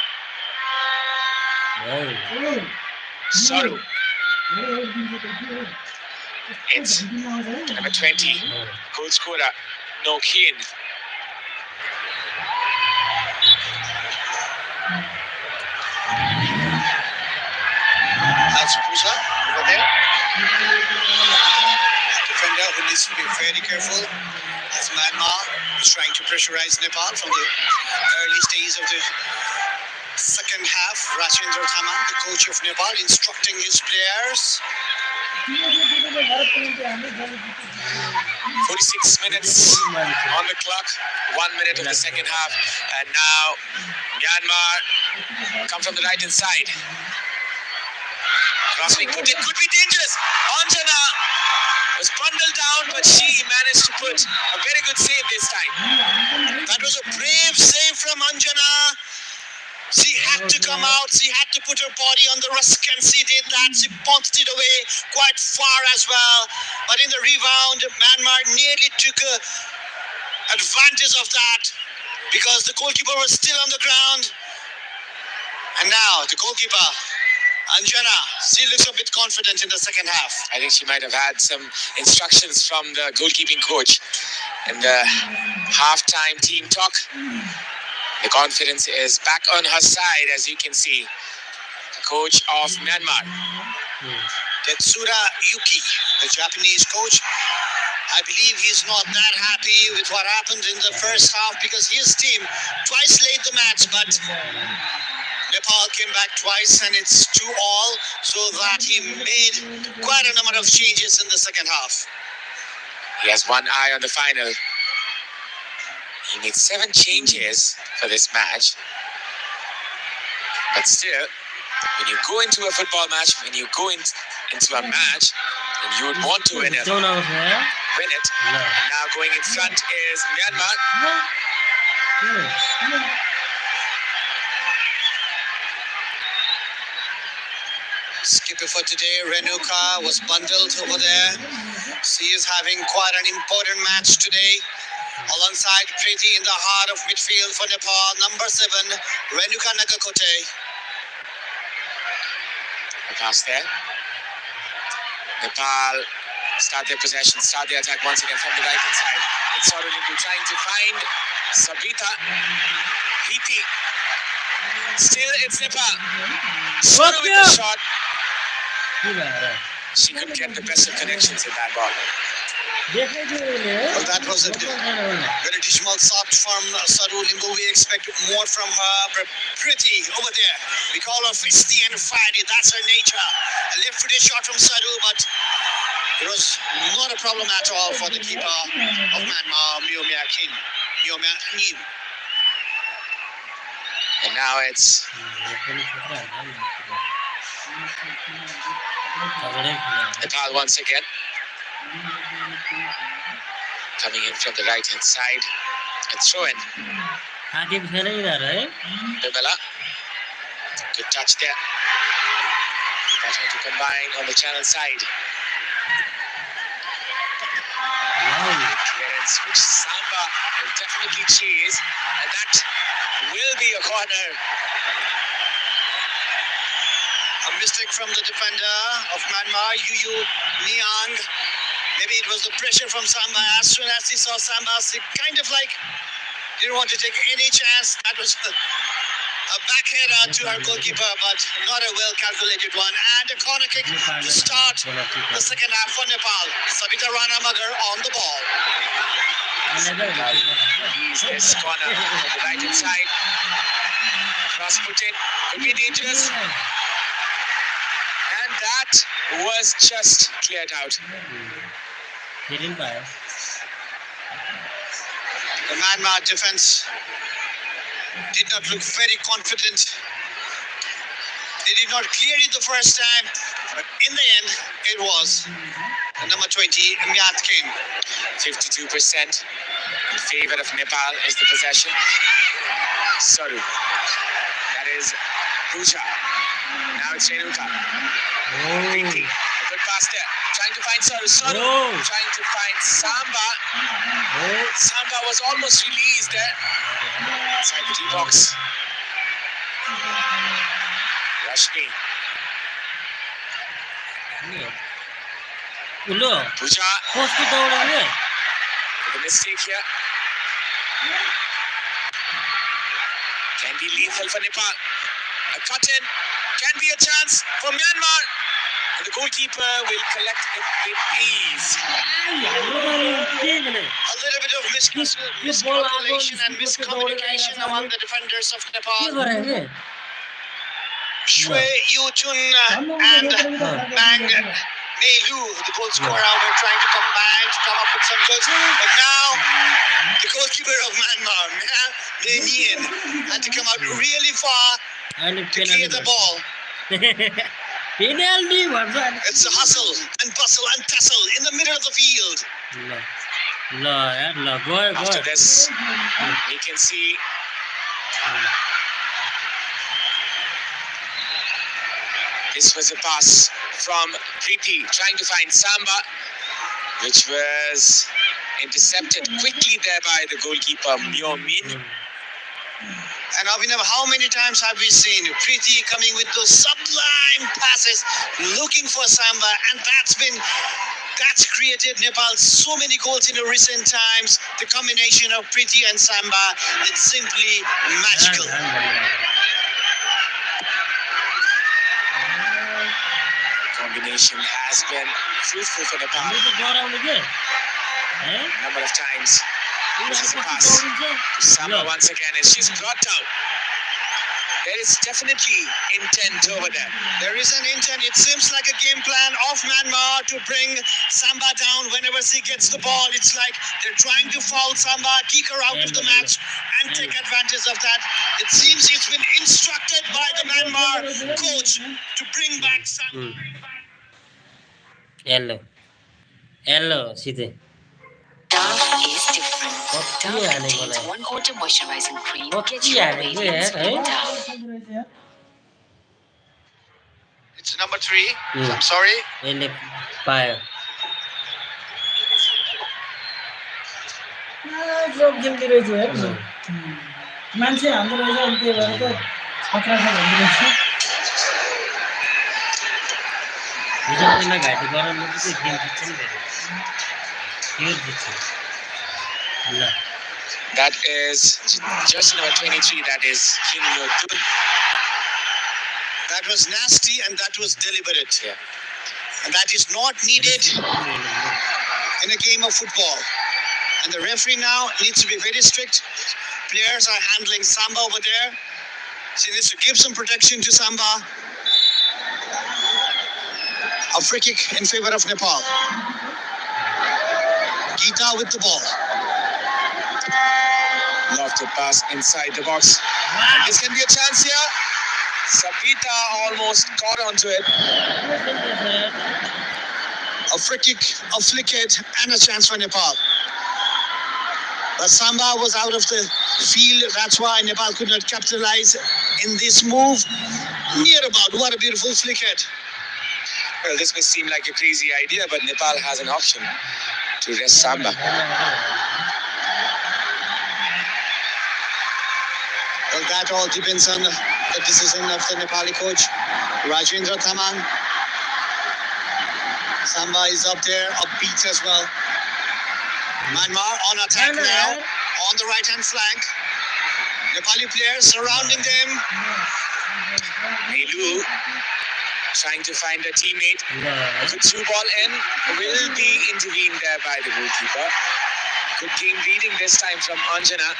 Saru. It's number 20, goal scorer, No Keen. That's Pooja over there. Defender who needs to be very careful as Myanmar is trying to pressurize Nepal from the early stages of the second half. Rajendra Thaman, the coach of Nepal, instructing his players. 46 minutes on the clock, 1 minute of the second half, and now Myanmar come from the right hand side. Crossing could be dangerous. Anjana was bundled down, but she managed to put a very good save this time. That was a brave save from Anjana. She had to come out, she had to put her body on the risk, and she did that. She punched it away quite far as well. But in the rebound, Myanmar nearly took advantage of that because the goalkeeper was still on the ground. And now the goalkeeper, Anjana, she looks a bit confident in the second half. I think she might have had some instructions from the goalkeeping coach in the halftime team talk. The confidence is back on her side, as you can see. The coach of Myanmar, Tetsura Yuki, the Japanese coach, I believe he's not that happy with what happened in the first half because his team twice laid the match, but Nepal came back twice and it's 2-2, so that he made quite a number of changes in the second half. he has one eye on the final. He made 7 changes for this match. But still, when you go into a football match, when you go into a match, and you would want to win it. And now going in front is Myanmar. Skipper for today, Renuka, was bundled over there. She is having quite an important match today. Alongside Preeti in the heart of midfield for Nepal, number 7, Renuka Nagakote. A pass there. Nepal start their possession, start their attack once again from the right hand side. It's Sorulingu trying to find Sabita. Hiti. Still it's Nepal. Soru with the shot. She could get the best of connections in that ball. Well, that was a very dismal shot from Saru Limbu. We expect more from her, but Pretty over there. We call her Fisty and Friday. That's her nature. A left-footed shot from Saru, but it was not a problem at all for the keeper of Myanmar, Myomya Kim. And now it's Nepal once again. Coming in from the right hand side. And throw in. Bimela. Good touch there. They're trying to combine on the channel side. Clearance which Samba will definitely chase. And that will be a corner. A mistake from the defender of Myanmar, Yuyu Niang. Maybe it was the pressure from Samba. As soon as he saw Samba, he kind of like didn't want to take any chance. That was A backheader to our goalkeeper, but not a well calculated one. And a corner kick to start the second half for Nepal. Sabita Rana Magar on the ball. He's this corner on the right hand side. Cross footed, could be dangerous. And that was just cleared out. The Myanmar defense did not look very confident. They did not clear it the first time, but in the end, it was number 20, Myat King. 52% in favor of Nepal is the possession. Saru. That is Puja. Now it's Renuka. Preeti. A good pass there. Trying to find Saru. Saru trying to find Samba. Samba was almost released there. Inside the D-box. Rashmi. Puja. With a mistake here. Can be lethal for Nepal. A cut in. Can be a chance for Myanmar. And the goalkeeper will collect it with ease. A little bit of miscalculation and miscommunication among the defenders of Nepal. Shui Yu-chun and Bang Meilu, the goal scorer, were trying to combine to come up with some goals. But now, the goalkeeper of Myanmar, Mei Mien, had to come out really far to clear the ball. It's a hustle and bustle and tussle in the middle of the field. After this, we can see this was a pass from Preeti trying to find Samba, which was intercepted quickly there by the goalkeeper Myo Min. And Abhinav, how many times have we seen Preeti coming with those sublime passes, looking for Samba, and that's created Nepal so many goals in the recent times. The combination of Preeti and Samba, it's simply magical. Combination has been fruitful for Nepal. Number of times. This is a pass to Samba once again, and she's brought down. There is definitely intent over there. There is an intent. It seems like a game plan of Myanmar to bring Samba down whenever she gets the ball. It's like they're trying to foul Samba, kick her out of the match, and take advantage of that. It seems it's been instructed by the Myanmar coach to bring back Samba. Hello, Sita. Dove is different. Dove contains 1 quarter moisturizing cream. Get your radiance with Dove. It's number 3. I'm sorry. Fire. मान्छे हाम्रो रहेछ अनि त्यही भएर त खतरा छ भन्दै रहेछ हिजो घाटी गराउनु चाहिँ गेम जित्छ नि यो जित्छ ल That is just number 23. That is Kim Yo-dun. That was nasty and that was deliberate. Yeah. And that is not needed in a game of football. And the referee now needs to be very strict. Players are handling Samba over there. She needs to give some protection to Samba. A free kick in favor of Nepal. Geeta with the ball. Lofted pass inside the box. And this can be a chance here. Sabita almost caught onto it. A free kick, a flick it, and a chance for Nepal. But Samba was out of the field. That's why Nepal could not capitalize in this move. Near about. What a beautiful flick it. Well, this may seem like a crazy idea, but Nepal has an option to rest Samba. Well, that all depends on the decision of the Nepali coach, Rajendra Thamang. Samba is up there, upbeat as well. Myanmar on attack now, on the right-hand flank. Nepali players surrounding them. Nilu trying to find a teammate. A good through ball in will be intervened there by the goalkeeper. Good game reading this time from Anjana.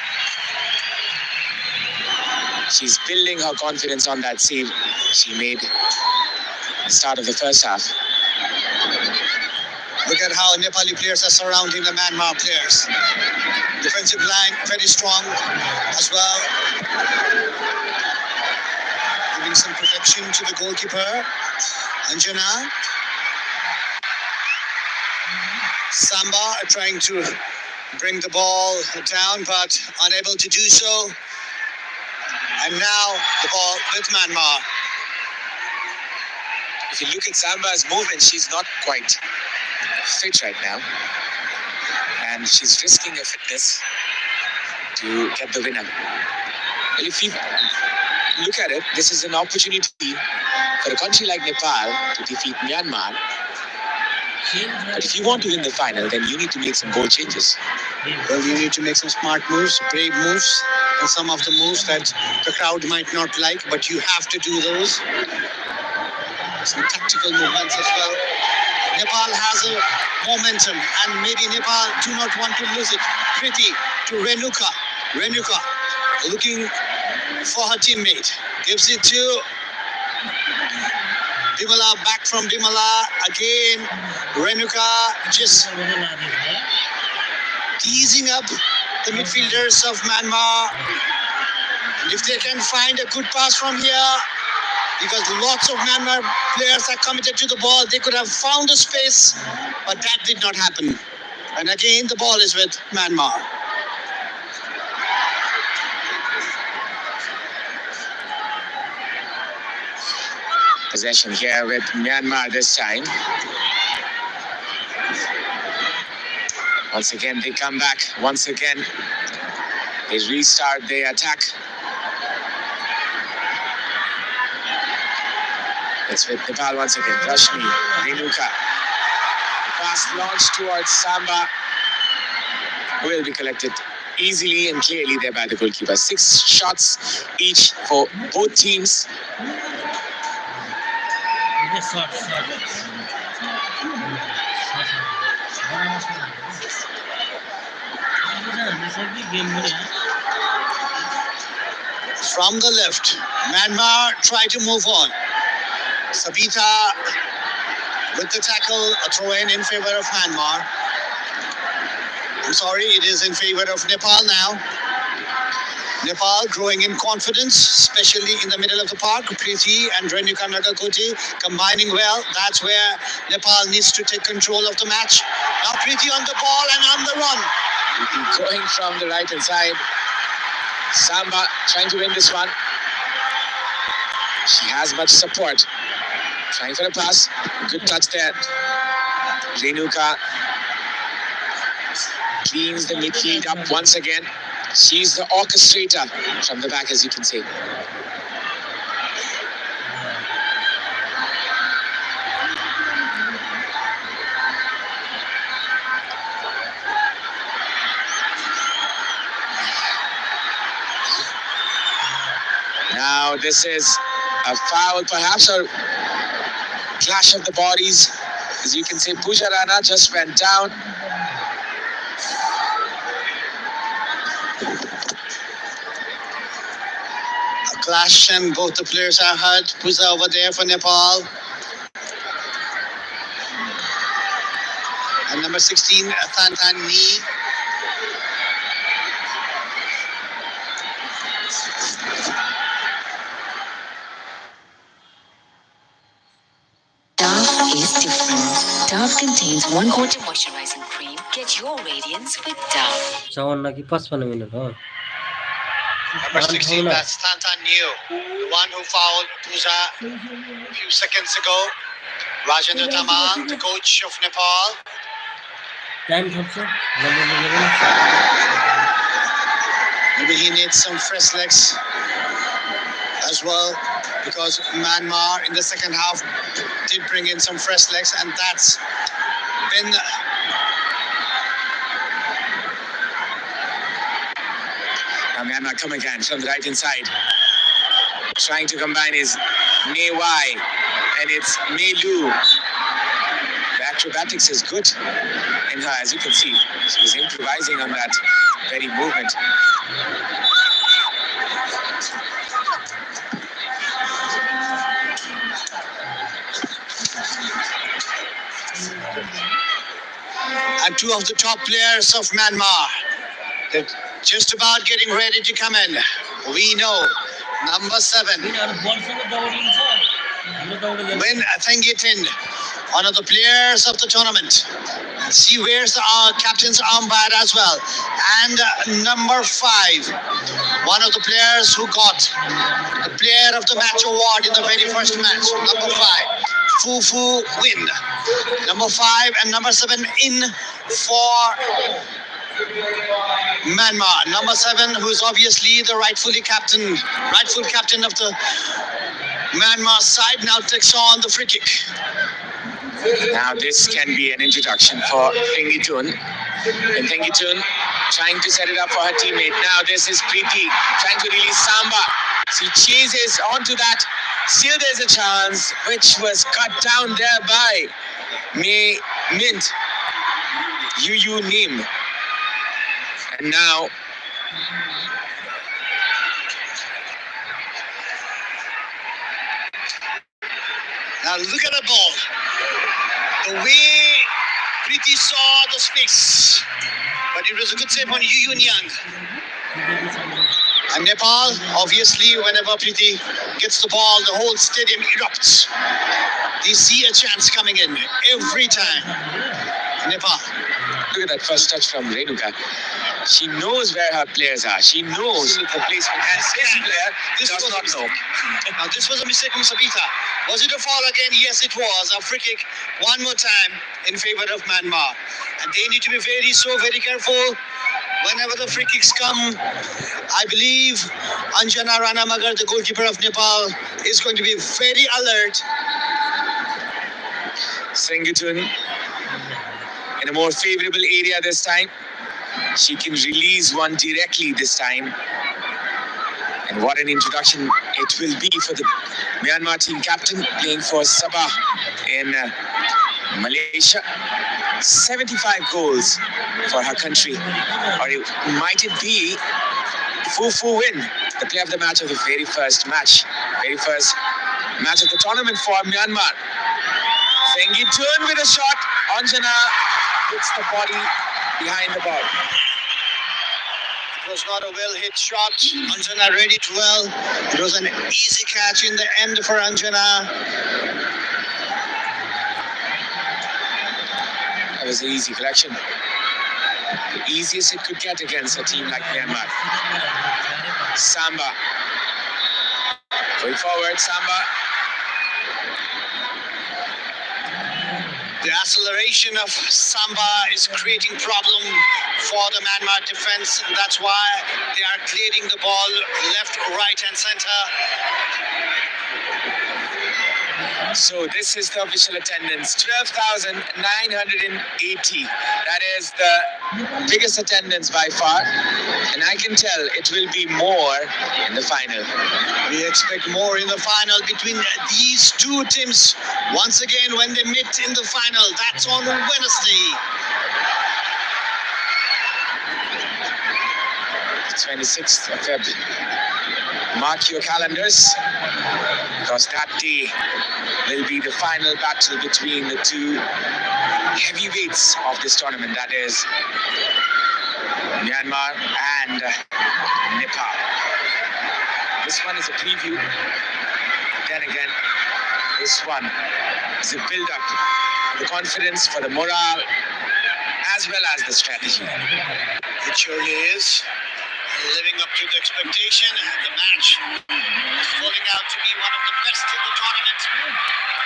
She's building her confidence on that save she made at the start of the first half. Look at how Nepali players are surrounding the Myanmar players. Defensive line very strong as well. Giving some protection to the goalkeeper, Anjana. Samba trying to bring the ball down but unable to do so. And now the ball with Myanmar. If you look at Samba's movement, she's not quite fit right now. And she's risking her fitness to get the winner. Well, if you look at it, this is an opportunity for a country like Nepal to defeat Myanmar. But if you want to win the final, then you need to make some bold changes. Well, you need to make some smart moves, brave moves, and some of the moves that the crowd might not like, but you have to do those. Some tactical movements as well. Nepal has a momentum, and maybe Nepal do not want to lose it. Pretty to Renuka. Renuka looking for her teammate. Gives it to Dimala, back from Dimala again. Renuka just teasing up the midfielders of Myanmar. And if they can find a good pass from here, because lots of Myanmar players are committed to the ball, they could have found a space, but that did not happen. And again, the ball is with Myanmar. Possession here with Myanmar this time. Once again, they come back. Once again, they restart their attack. It's with Nepal once again. Rashmi, Renuka. Pass launched towards Samba. Will be collected easily and clearly there by the goalkeeper. 6 shots each for both teams. From the left, Myanmar try to move on. Sabita with the tackle, a throw-in in favor of Myanmar. I'm sorry, it is in favor of Nepal now. Nepal growing in confidence, especially in the middle of the park. Preeti and Renuka Nagakoti combining well. That's where Nepal needs to take control of the match. Now Preeti on the ball and on the run. Going from the right hand side. Samba trying to win this one. She has much support. Trying for a pass. Good touch there. Renuka cleans the midfield up once again. She's the orchestrator from the back, as you can see. Now this is a foul, perhaps, or clash of the bodies. As you can see, Pooja Rana just went down. Clash and both the players are hurt. Pooja over there for Nepal. And number 16, Than Nee. Dove is different. Dove contains 1 quarter moisturizing cream. Get your radiance with Dove. 55 minute हो. Number 16, that's Than Nee, the one who fouled Pooja a few seconds ago. Rajendra Taman, the coach of Nepal. Time थप्छ. Maybe he needs some fresh legs as well, because Myanmar in the second half did bring in some fresh legs, and that's been Now Myanmar come again from the right inside. Trying to combine is Mei Wai, and it's Mei Lu. The acrobatics is good in her, as you can see. She was improvising on that very movement. And two of the top players of Myanmar, they're just about getting ready to come in. We know number 7, Win Thengitin, one of the players of the tournament. She wears the captain's armband as well. And number 5, one of the players who got the player of the match award in the very first match. Number 5, Fu Win. Number 5 and number 7 in for Myanmar. Number 7, who's obviously the rightful captain of the Myanmar side, now takes on the free kick. Now this can be an introduction for Thengitun. And Thengitun trying to set it up for her teammate. Now this is Preeti trying to release Samba. She chases onto that. Still there's a chance, which was cut down there by May Mint. Yu Nim. And now look at the ball. The way Preeti saw the space, but it was a good save on Yu Nyang. And Nepal, obviously, whenever Preeti gets the ball, the whole stadium erupts. They see a chance coming in every time. Nepal. Look at that first touch from Renuka. She knows where her players are. She knows the placement. And this player does not know. Now this was a mistake from Sabita. Was it a foul again? Yes, it was. A free kick one more time in favor of Myanmar. And they need to be very careful whenever the free kicks come. I believe Anjana Ranamagar, the goalkeeper of Nepal, is going to be very alert. Thengitun in a more favorable area this time. She can release one directly this time. And what an introduction it will be for the Myanmar team captain playing for Sabah in Malaysia. 75 goals for her country. Or might it be Fu Win, the player of the match of the very first match of the tournament for Myanmar. Thengitun with a shot. Anjana hits the body behind the ball. It was not a well-hit shot. Anjana read it well. It was an easy catch in the end for Anjana. That was an easy collection. The easiest it could get against a team like Myanmar. Samba. Going forward, Samba. The acceleration of Samba is creating problem for the Myanmar defense, and that's why they are clearing the ball left, right, and center. So this is the official attendance, 12,980. That is the biggest attendance by far. And I can tell it will be more in the final. We expect more in the final between these two teams. Once again, when they meet in the final, that's on Wednesday. 26th of February. Mark your calendars, because that day will be the final battle between the two heavyweights of this tournament, that is Myanmar and Nepal. This one is a preview. Then again, this one is a build-up for the confidence, for the morale, as well as the strategy. It surely is. Living up to the expectation, and the match is falling out to be one of the best in the tournament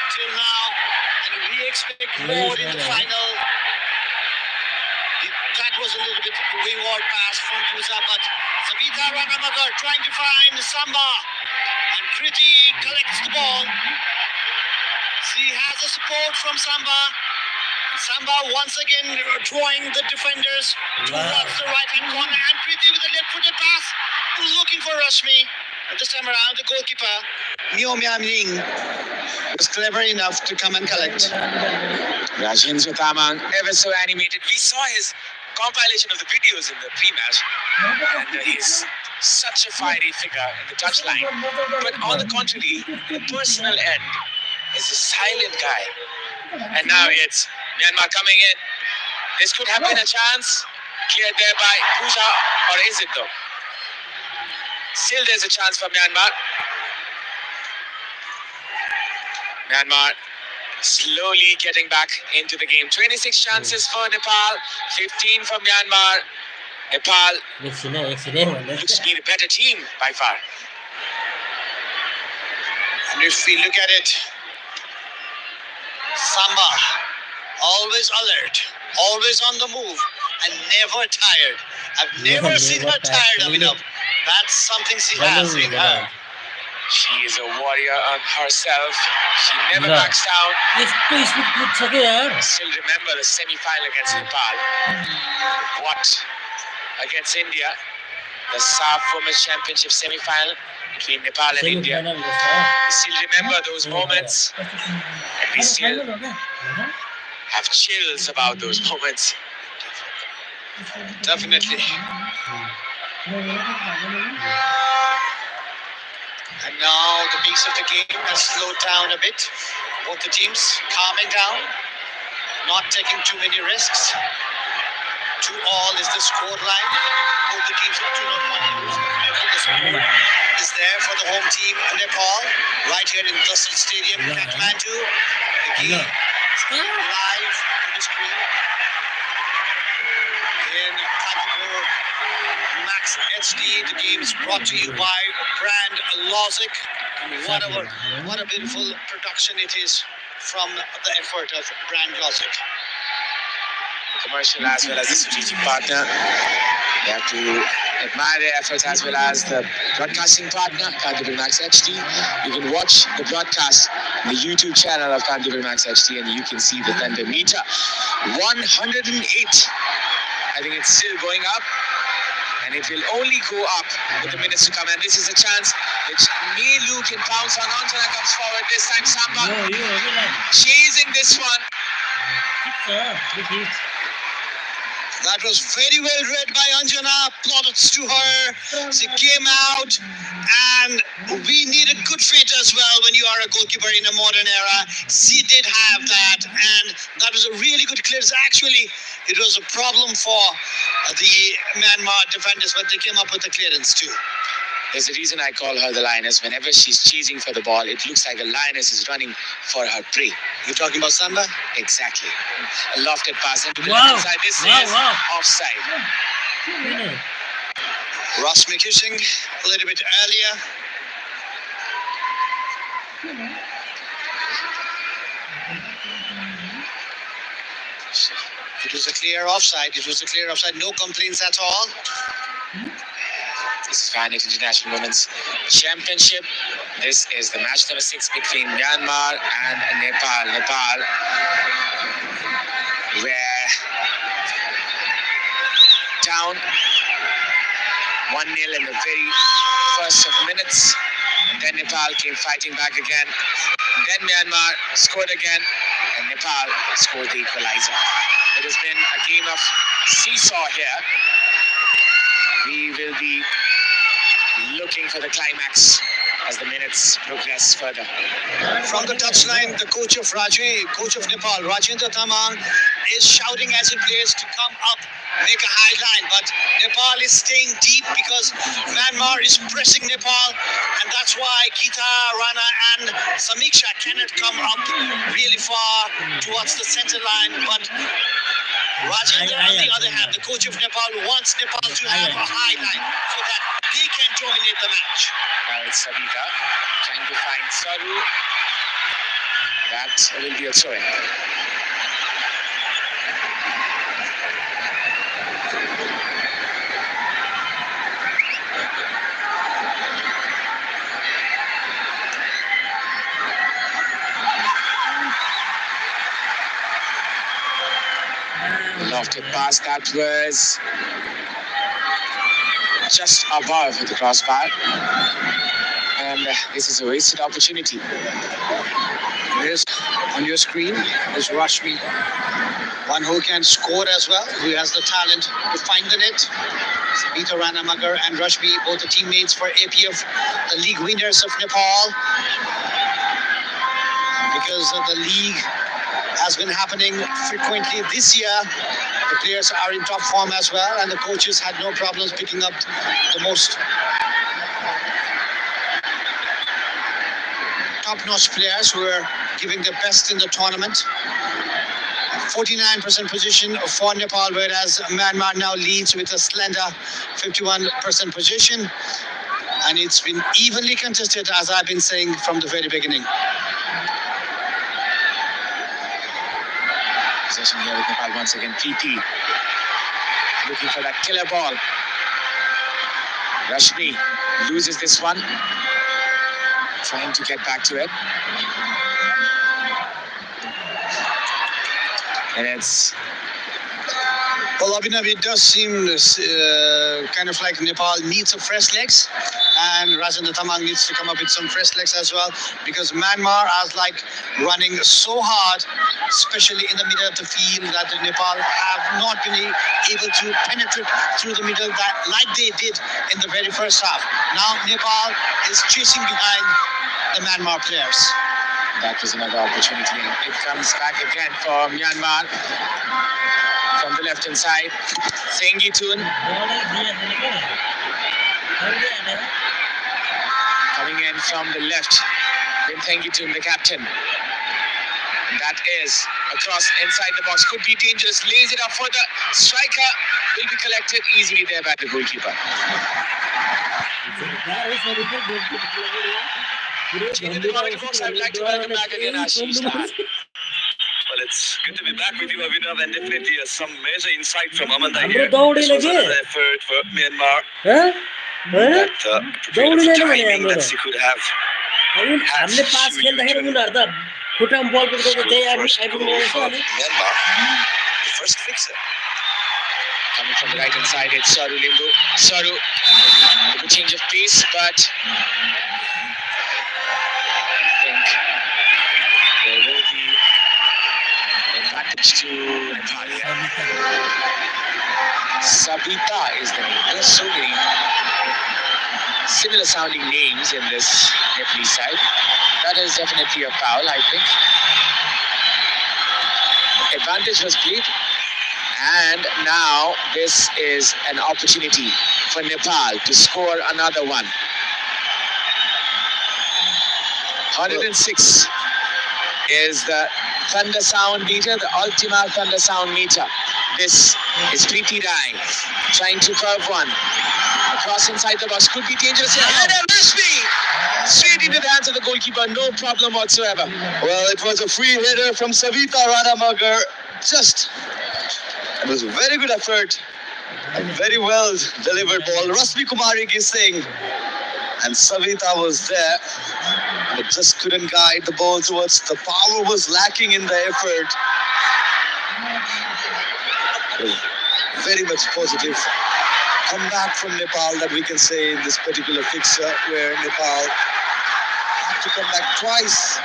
till now, and we expect more in the final. That was a little bit wayward pass from Pusa, but Sabita Ranamagar trying to find Samba, and Kriti collects the ball. She has a support from Samba, Samba once again drawing the defenders towards the right-hand corner, and Preeti with a left-footed pass, looking for Rashmi. But this time around, the goalkeeper, Myo Myaning, was clever enough to come and collect. Rajendra Tamang, ever so animated. We saw his compilation of the videos in the pre-match, and he's such a fiery figure in the touchline. But on the contrary, in the personal end, is a silent guy. And now it's Myanmar coming in. This could have been a chance. Cleared there by Pooja, or is it though? Still there's a chance for Myanmar. Myanmar slowly getting back into the game. 26 chances for Nepal, 15 for Myanmar. Nepal looks to be the better team by far. And if we look at it, Samba, always alert, always on the move, and never tired. I've never seen her tired, Abhinav. That's something she has in her. She is a warrior on herself. She never backs down. Still remember the semi-final against Nepal. What against India? The SAF Women's Championship semi-final between Nepal and India. We still remember those moments, and we still have chills about those moments. Definitely. And now the pace of the game has slowed down a bit. Both the teams calming down, not taking too many risks. 2-2 is the score line. Both the teams have 2-1. The score is there for the home team Nepal, right here in Dussel Stadium, Kathmandu. Again, live on the screen. In Kantipur Max HD, the game is brought to you by Brand Logic. What a beautiful production it is from the effort of Brand Logic. Commercial as well as the strategic partner. You have to admire their efforts as well as the broadcasting partner, Kantipur Max HD. You can watch the broadcast on the YouTube channel of Kantipur Max HD, and you can see the thunder meter. 108. I think it's still going up, and it will only go up with the minutes to come. And this is a chance which Nilu can pounce on. Anjana comes forward this time. Samba chasing this one. That was very well read by Anjana. Plaudits to her. She came out, and we need a good fit as well when you are a goalkeeper in a modern era. She did have that, and that was a really good clearance. Actually, it was a problem for the Myanmar defenders, but they came up with the clearance too. There's a reason I call her the lioness. Whenever she's chasing for the ball, it looks like a lioness is running for her prey. You're talking about Samba? Exactly. A lofted pass into the left side. This is offside. Rashmi kissing a little bit earlier. It was a clear offside. It was a clear offside. No complaints at all. This is Granite International Women's Championship. This is the match number 6 between Myanmar and Nepal. Nepal, where down 1-0 in the very first of minutes. And then Nepal came fighting back again. Then Myanmar scored again, and Nepal scored the equalizer. It has been a game of seesaw here. We will be looking for the climax as the minutes progress further. From the touchline, the coach of Nepal, Rajendra Tamang, is shouting as he plays to come up, make a high line. But Nepal is staying deep because Myanmar is pressing Nepal, and that's why Geeta, Rana, and Samiksha cannot come up really far towards the center line. But Rajendra, on the other hand, the coach of Nepal, wants Nepal to have a high line so that they can dominate the match. Now it's Savita trying to find Saru. That will be a throw-in. Lofted pass that was just above the crossbar. And this is a wasted opportunity. There's on your screen is Rashmi, one who can score as well, who has the talent to find the net. Sabita Ranamagar and Rashmi, both the teammates for APF, the league winners of Nepal. Because the league has been happening frequently this year, the players are in top form as well, and the coaches had no problems picking up the most top-notch players who are giving their best in the tournament. 49% position for Nepal, whereas Myanmar now leads with a slender 51% position. And it's been evenly contested, as I've been saying from the very beginning. Possession here with Nepal once again. PP looking for that killer ball. Rashmi loses this one. Trying to get back to it. And it's... Well, Abhinav, it does seem kind of like Nepal needs some fresh legs, and Rajendra Tamang needs to come up with some fresh legs as well, because Myanmar is like running so hard, especially in the middle of the field, that Nepal have not been able to penetrate through the middle like they did in the very first half. Now Nepal is chasing behind the Myanmar players. That was another opportunity, and it comes back again for Myanmar. From the left-hand side, Sengitun coming in from the left. Then Sengitun, the captain. That is across inside the box. Could be dangerous. Lays it up for the striker. Will be collected easily there by the goalkeeper. In the comment box, I would like to welcome back again Ashish. Well, it's good to be back with you, Abhinav, and definitely some major insight from Amanda here. This was another effort for Myanmar. That particular timing that she could have had. Myanmar, The first fixer. Coming from the right hand side, it's Saru Limbu. Saru with a change of pace, but I think there will be advantage to Nepal here. Sabita is the name. There's so many similar sounding names in this Nepalese side. That is definitely a foul, I think. Advantage was played, and now this is an opportunity for Nepal to score another one. 106 is the thunder sound meter, the ultima thunder sound meter. This is Preeti Rai trying to curve one across inside the box. Could be dangerous here. And Rashmi straight into the hands of the goalkeeper, no problem whatsoever. Well, it was a free header from Savita Ranamagar. It was a very good effort. A very well delivered ball. Rashmi Kumari is saying, and Savita was there, but just couldn't guide the ball towards. The power was lacking in the effort. Very much positive comeback from Nepal that we can say in this particular fixture, where Nepal had to come back twice.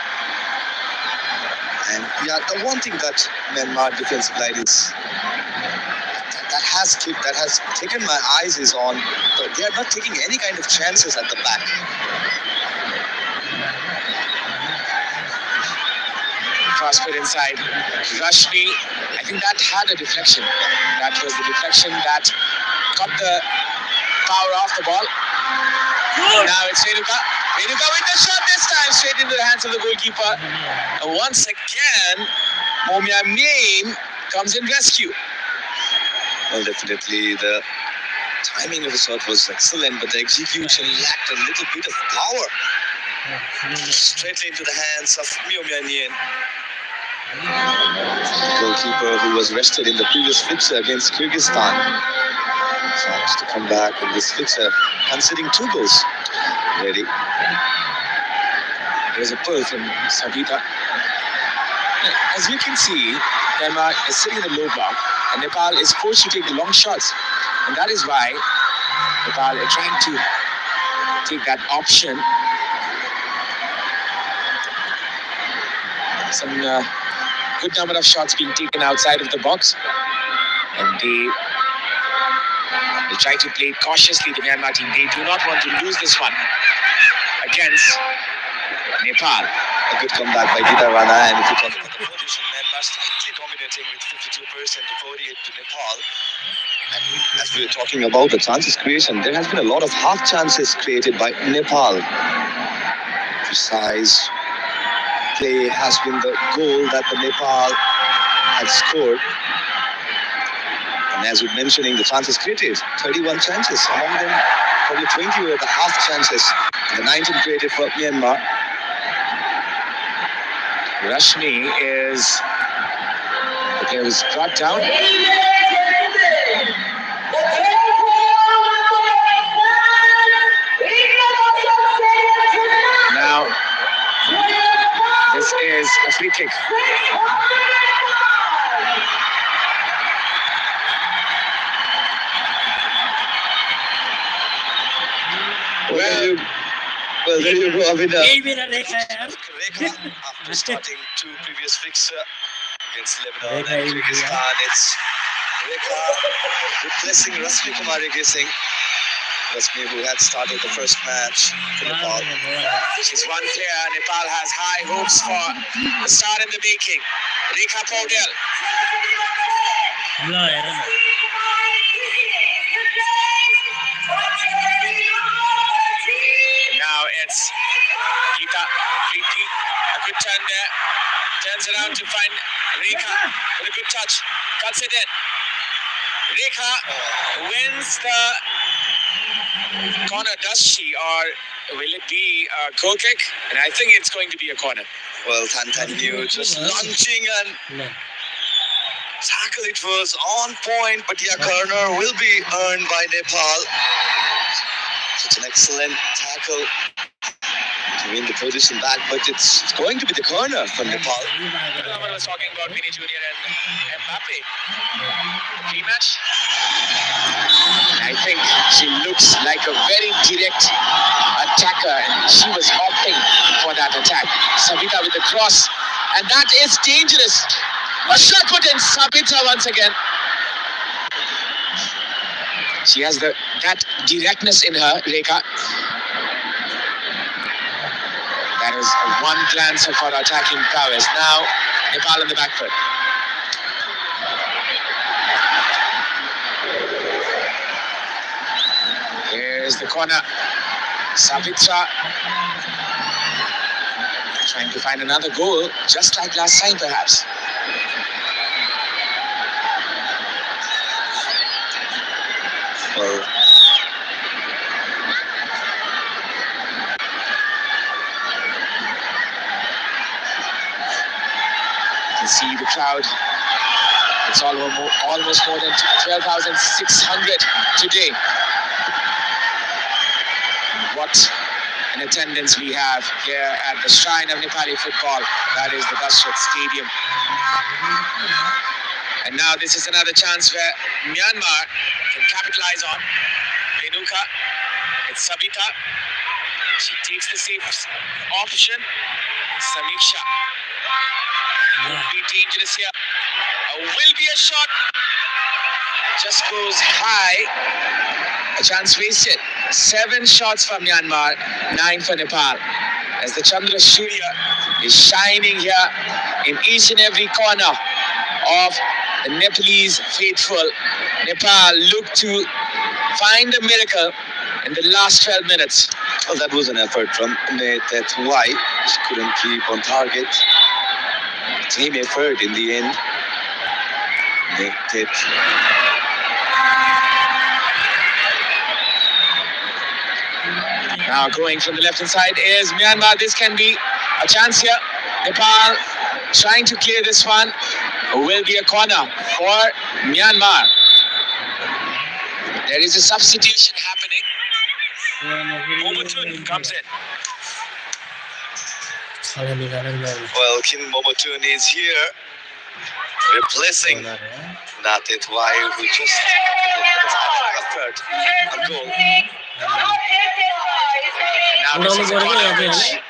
And yeah, the one thing that Myanmar defensive line is that has taken my eyes is on, they are not taking any kind of chances at the back. Cross put inside. Rashmi, I think that had a deflection. That was the deflection that got the power off the ball. Now it's Renuka. Renuka with the shot this time, straight into the hands of the goalkeeper. And once again, Momia Main comes in rescue. Well, definitely the timing of the shot was excellent, but the execution lacked a little bit of power. Straight into the hands of Myanmar. Goalkeeper who was rested in the previous fixture against Kyrgyzstan. Chance to come back in this fixture, considering 2 goals ready. There's a pull from Sabita. As you can see, Myanmar is sitting in the low block. And Nepal is forced to take the long shots. And that is why Nepal are trying to take that option. Some good number of shots being taken outside of the box. And they try to play it cautiously, the Myanmar team. They do not want to lose this one against Nepal. A good comeback by Gita Rana, and if you talk about the position, Myanmar slightly dominating with 52% to 48 to Nepal. And as we were talking about the chances creation, there has been a lot of half chances created by Nepal. Precise play has been the goal that the Nepal has scored. And as we're mentioning, the chances created, 31 chances. Among them, probably 20 were the half chances. The 19 created for Myanmar. Rashmi is the player was brought down. Now, this is a free kick. Well, there you go, Abhinav. Rekha, After starting two previous fixtures against Lebanon and Kyrgyzstan, it's Rekha replacing Rasmi Kumar Singh. Rasmi, who had started the first match for Nepal. She's one player Nepal has high hopes for. The star in the making. Rekha Paudel. ल हेर न Now it's Geeta Preeti. A good turn there. Turns around to find Rekha with a good touch. Cuts it in. Rekha wins the corner, does she? Or will it be a goal kick? And I think it's going to be a corner. Well, Tantanyu just launching and tackle. It was on point, but yeah, corner will be earned by Nepal. Such an excellent tackle to win the position back, but it's going to be the corner for Nepal. I was talking about Vinny Jr. and Mbappe. Rematch. I think she looks like a very direct attacker, and she was opting for that attack. Sabita with the cross, and that is dangerous. A shot put in. Sabita once again. She has that directness in her, Rekha. That is one glance of her attacking prowess. Now, Nepal on the back foot. Here's the corner. Savitra trying to find another goal, just like last time perhaps. Well, you can see the crowd. It's almost more than 12,600 today. What an attendance we have here at the shrine of Nepali football. That is the Dashrath Stadium. And now this is another chance where Myanmar can capitalize on. Renuka, it's Sabita. She takes the safe option. Samiksha. Will be dangerous here. Will be a shot. Just goes high. A chance wasted. 7 shots for Myanmar, 9 for Nepal. As the Chandra Surya is shining here in each and every corner of the Nepalese faithful. Nepal look to find a miracle in the last 12 minutes. well, that was an effort from Netet Wai. She couldn't keep on target. Team effort in the end. Netet. Now going from the left hand side is Myanmar. This can be a chance here. Nepal trying to clear this one. Will be a corner for Myanmar. There is a substitution happening. Momotun comes in. Well, Kim Momotun is here, replacing Natit Wai, who just effort a goal. Now this is a corner which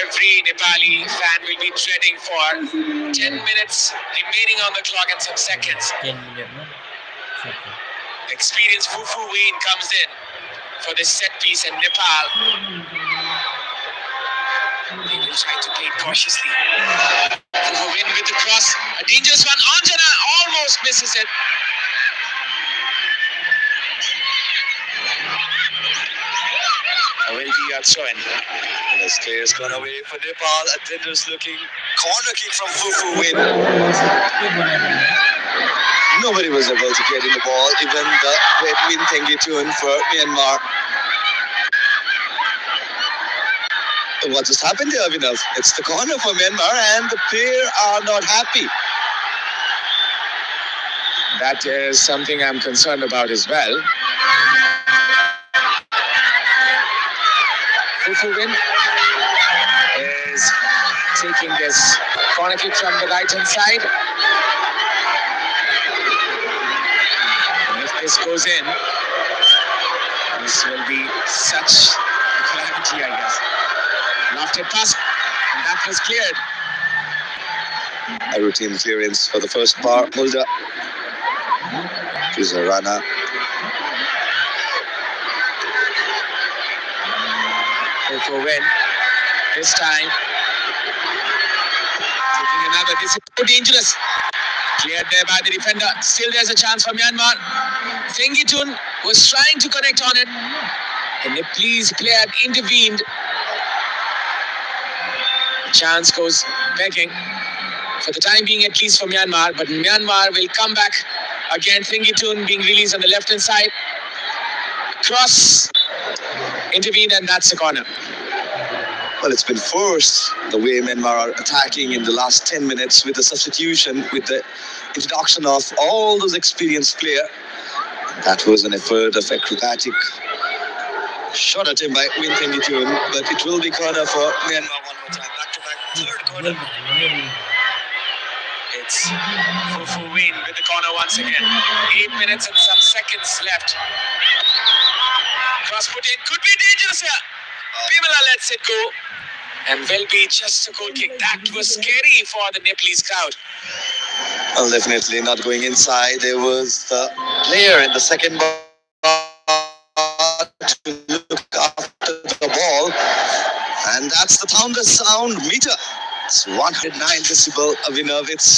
every Nepali fan will be dreading for. 10 minutes remaining on the clock and some seconds. 10 minute no? Experienced Fufu Wayne comes in for this set piece in Nepal. They will try to play it cautiously. Fufu Wayne with the cross. A dangerous one. Anjana almost misses it. Will be a throw-in. And this player's gone away for Nepal. A dangerous looking corner kick from Fufu Win. Nobody was able to get in the ball, even the great Win Thengitun for Myanmar. What just happened there, Abhinav? It's the corner for Myanmar and the pair are not happy. That is something I'm concerned about as well. Fufu Win is taking this corner kick from the right hand side. And if this goes in, this will be such a calamity, I guess. Lofted pass, and that was cleared. A routine clearance for the first bar. Mulder. Here's a runner. For win. This time, taking another. This is so dangerous. Cleared there by the defender. Still there's a chance for Myanmar. Thengitun was trying to connect on it. The Nepalese player intervened. The chance goes begging. For the time being, at least for Myanmar. But Myanmar will come back again. Thengitun being released on the left hand side. Cross. Intervened, and that's the corner. Well, it's been forced the way Myanmar are attacking in the last 10 minutes with the substitution, with the introduction of all those experienced players. That was an effort of acrobatic shot at him by Win Thengitun, but it will be corner for Myanmar one more time. Back to back, third corner. It's Fufu Win with the corner once again. 8 minutes and some seconds left. Cross put in, could be dangerous here. Pimela lets it go and will be just a goal kick. That was scary for the Nepalese crowd. Well, definitely not going inside. There was the player in the second bar to look after the ball, and that's the thunder sound meter. It's 109 decibel. Abhinav, it's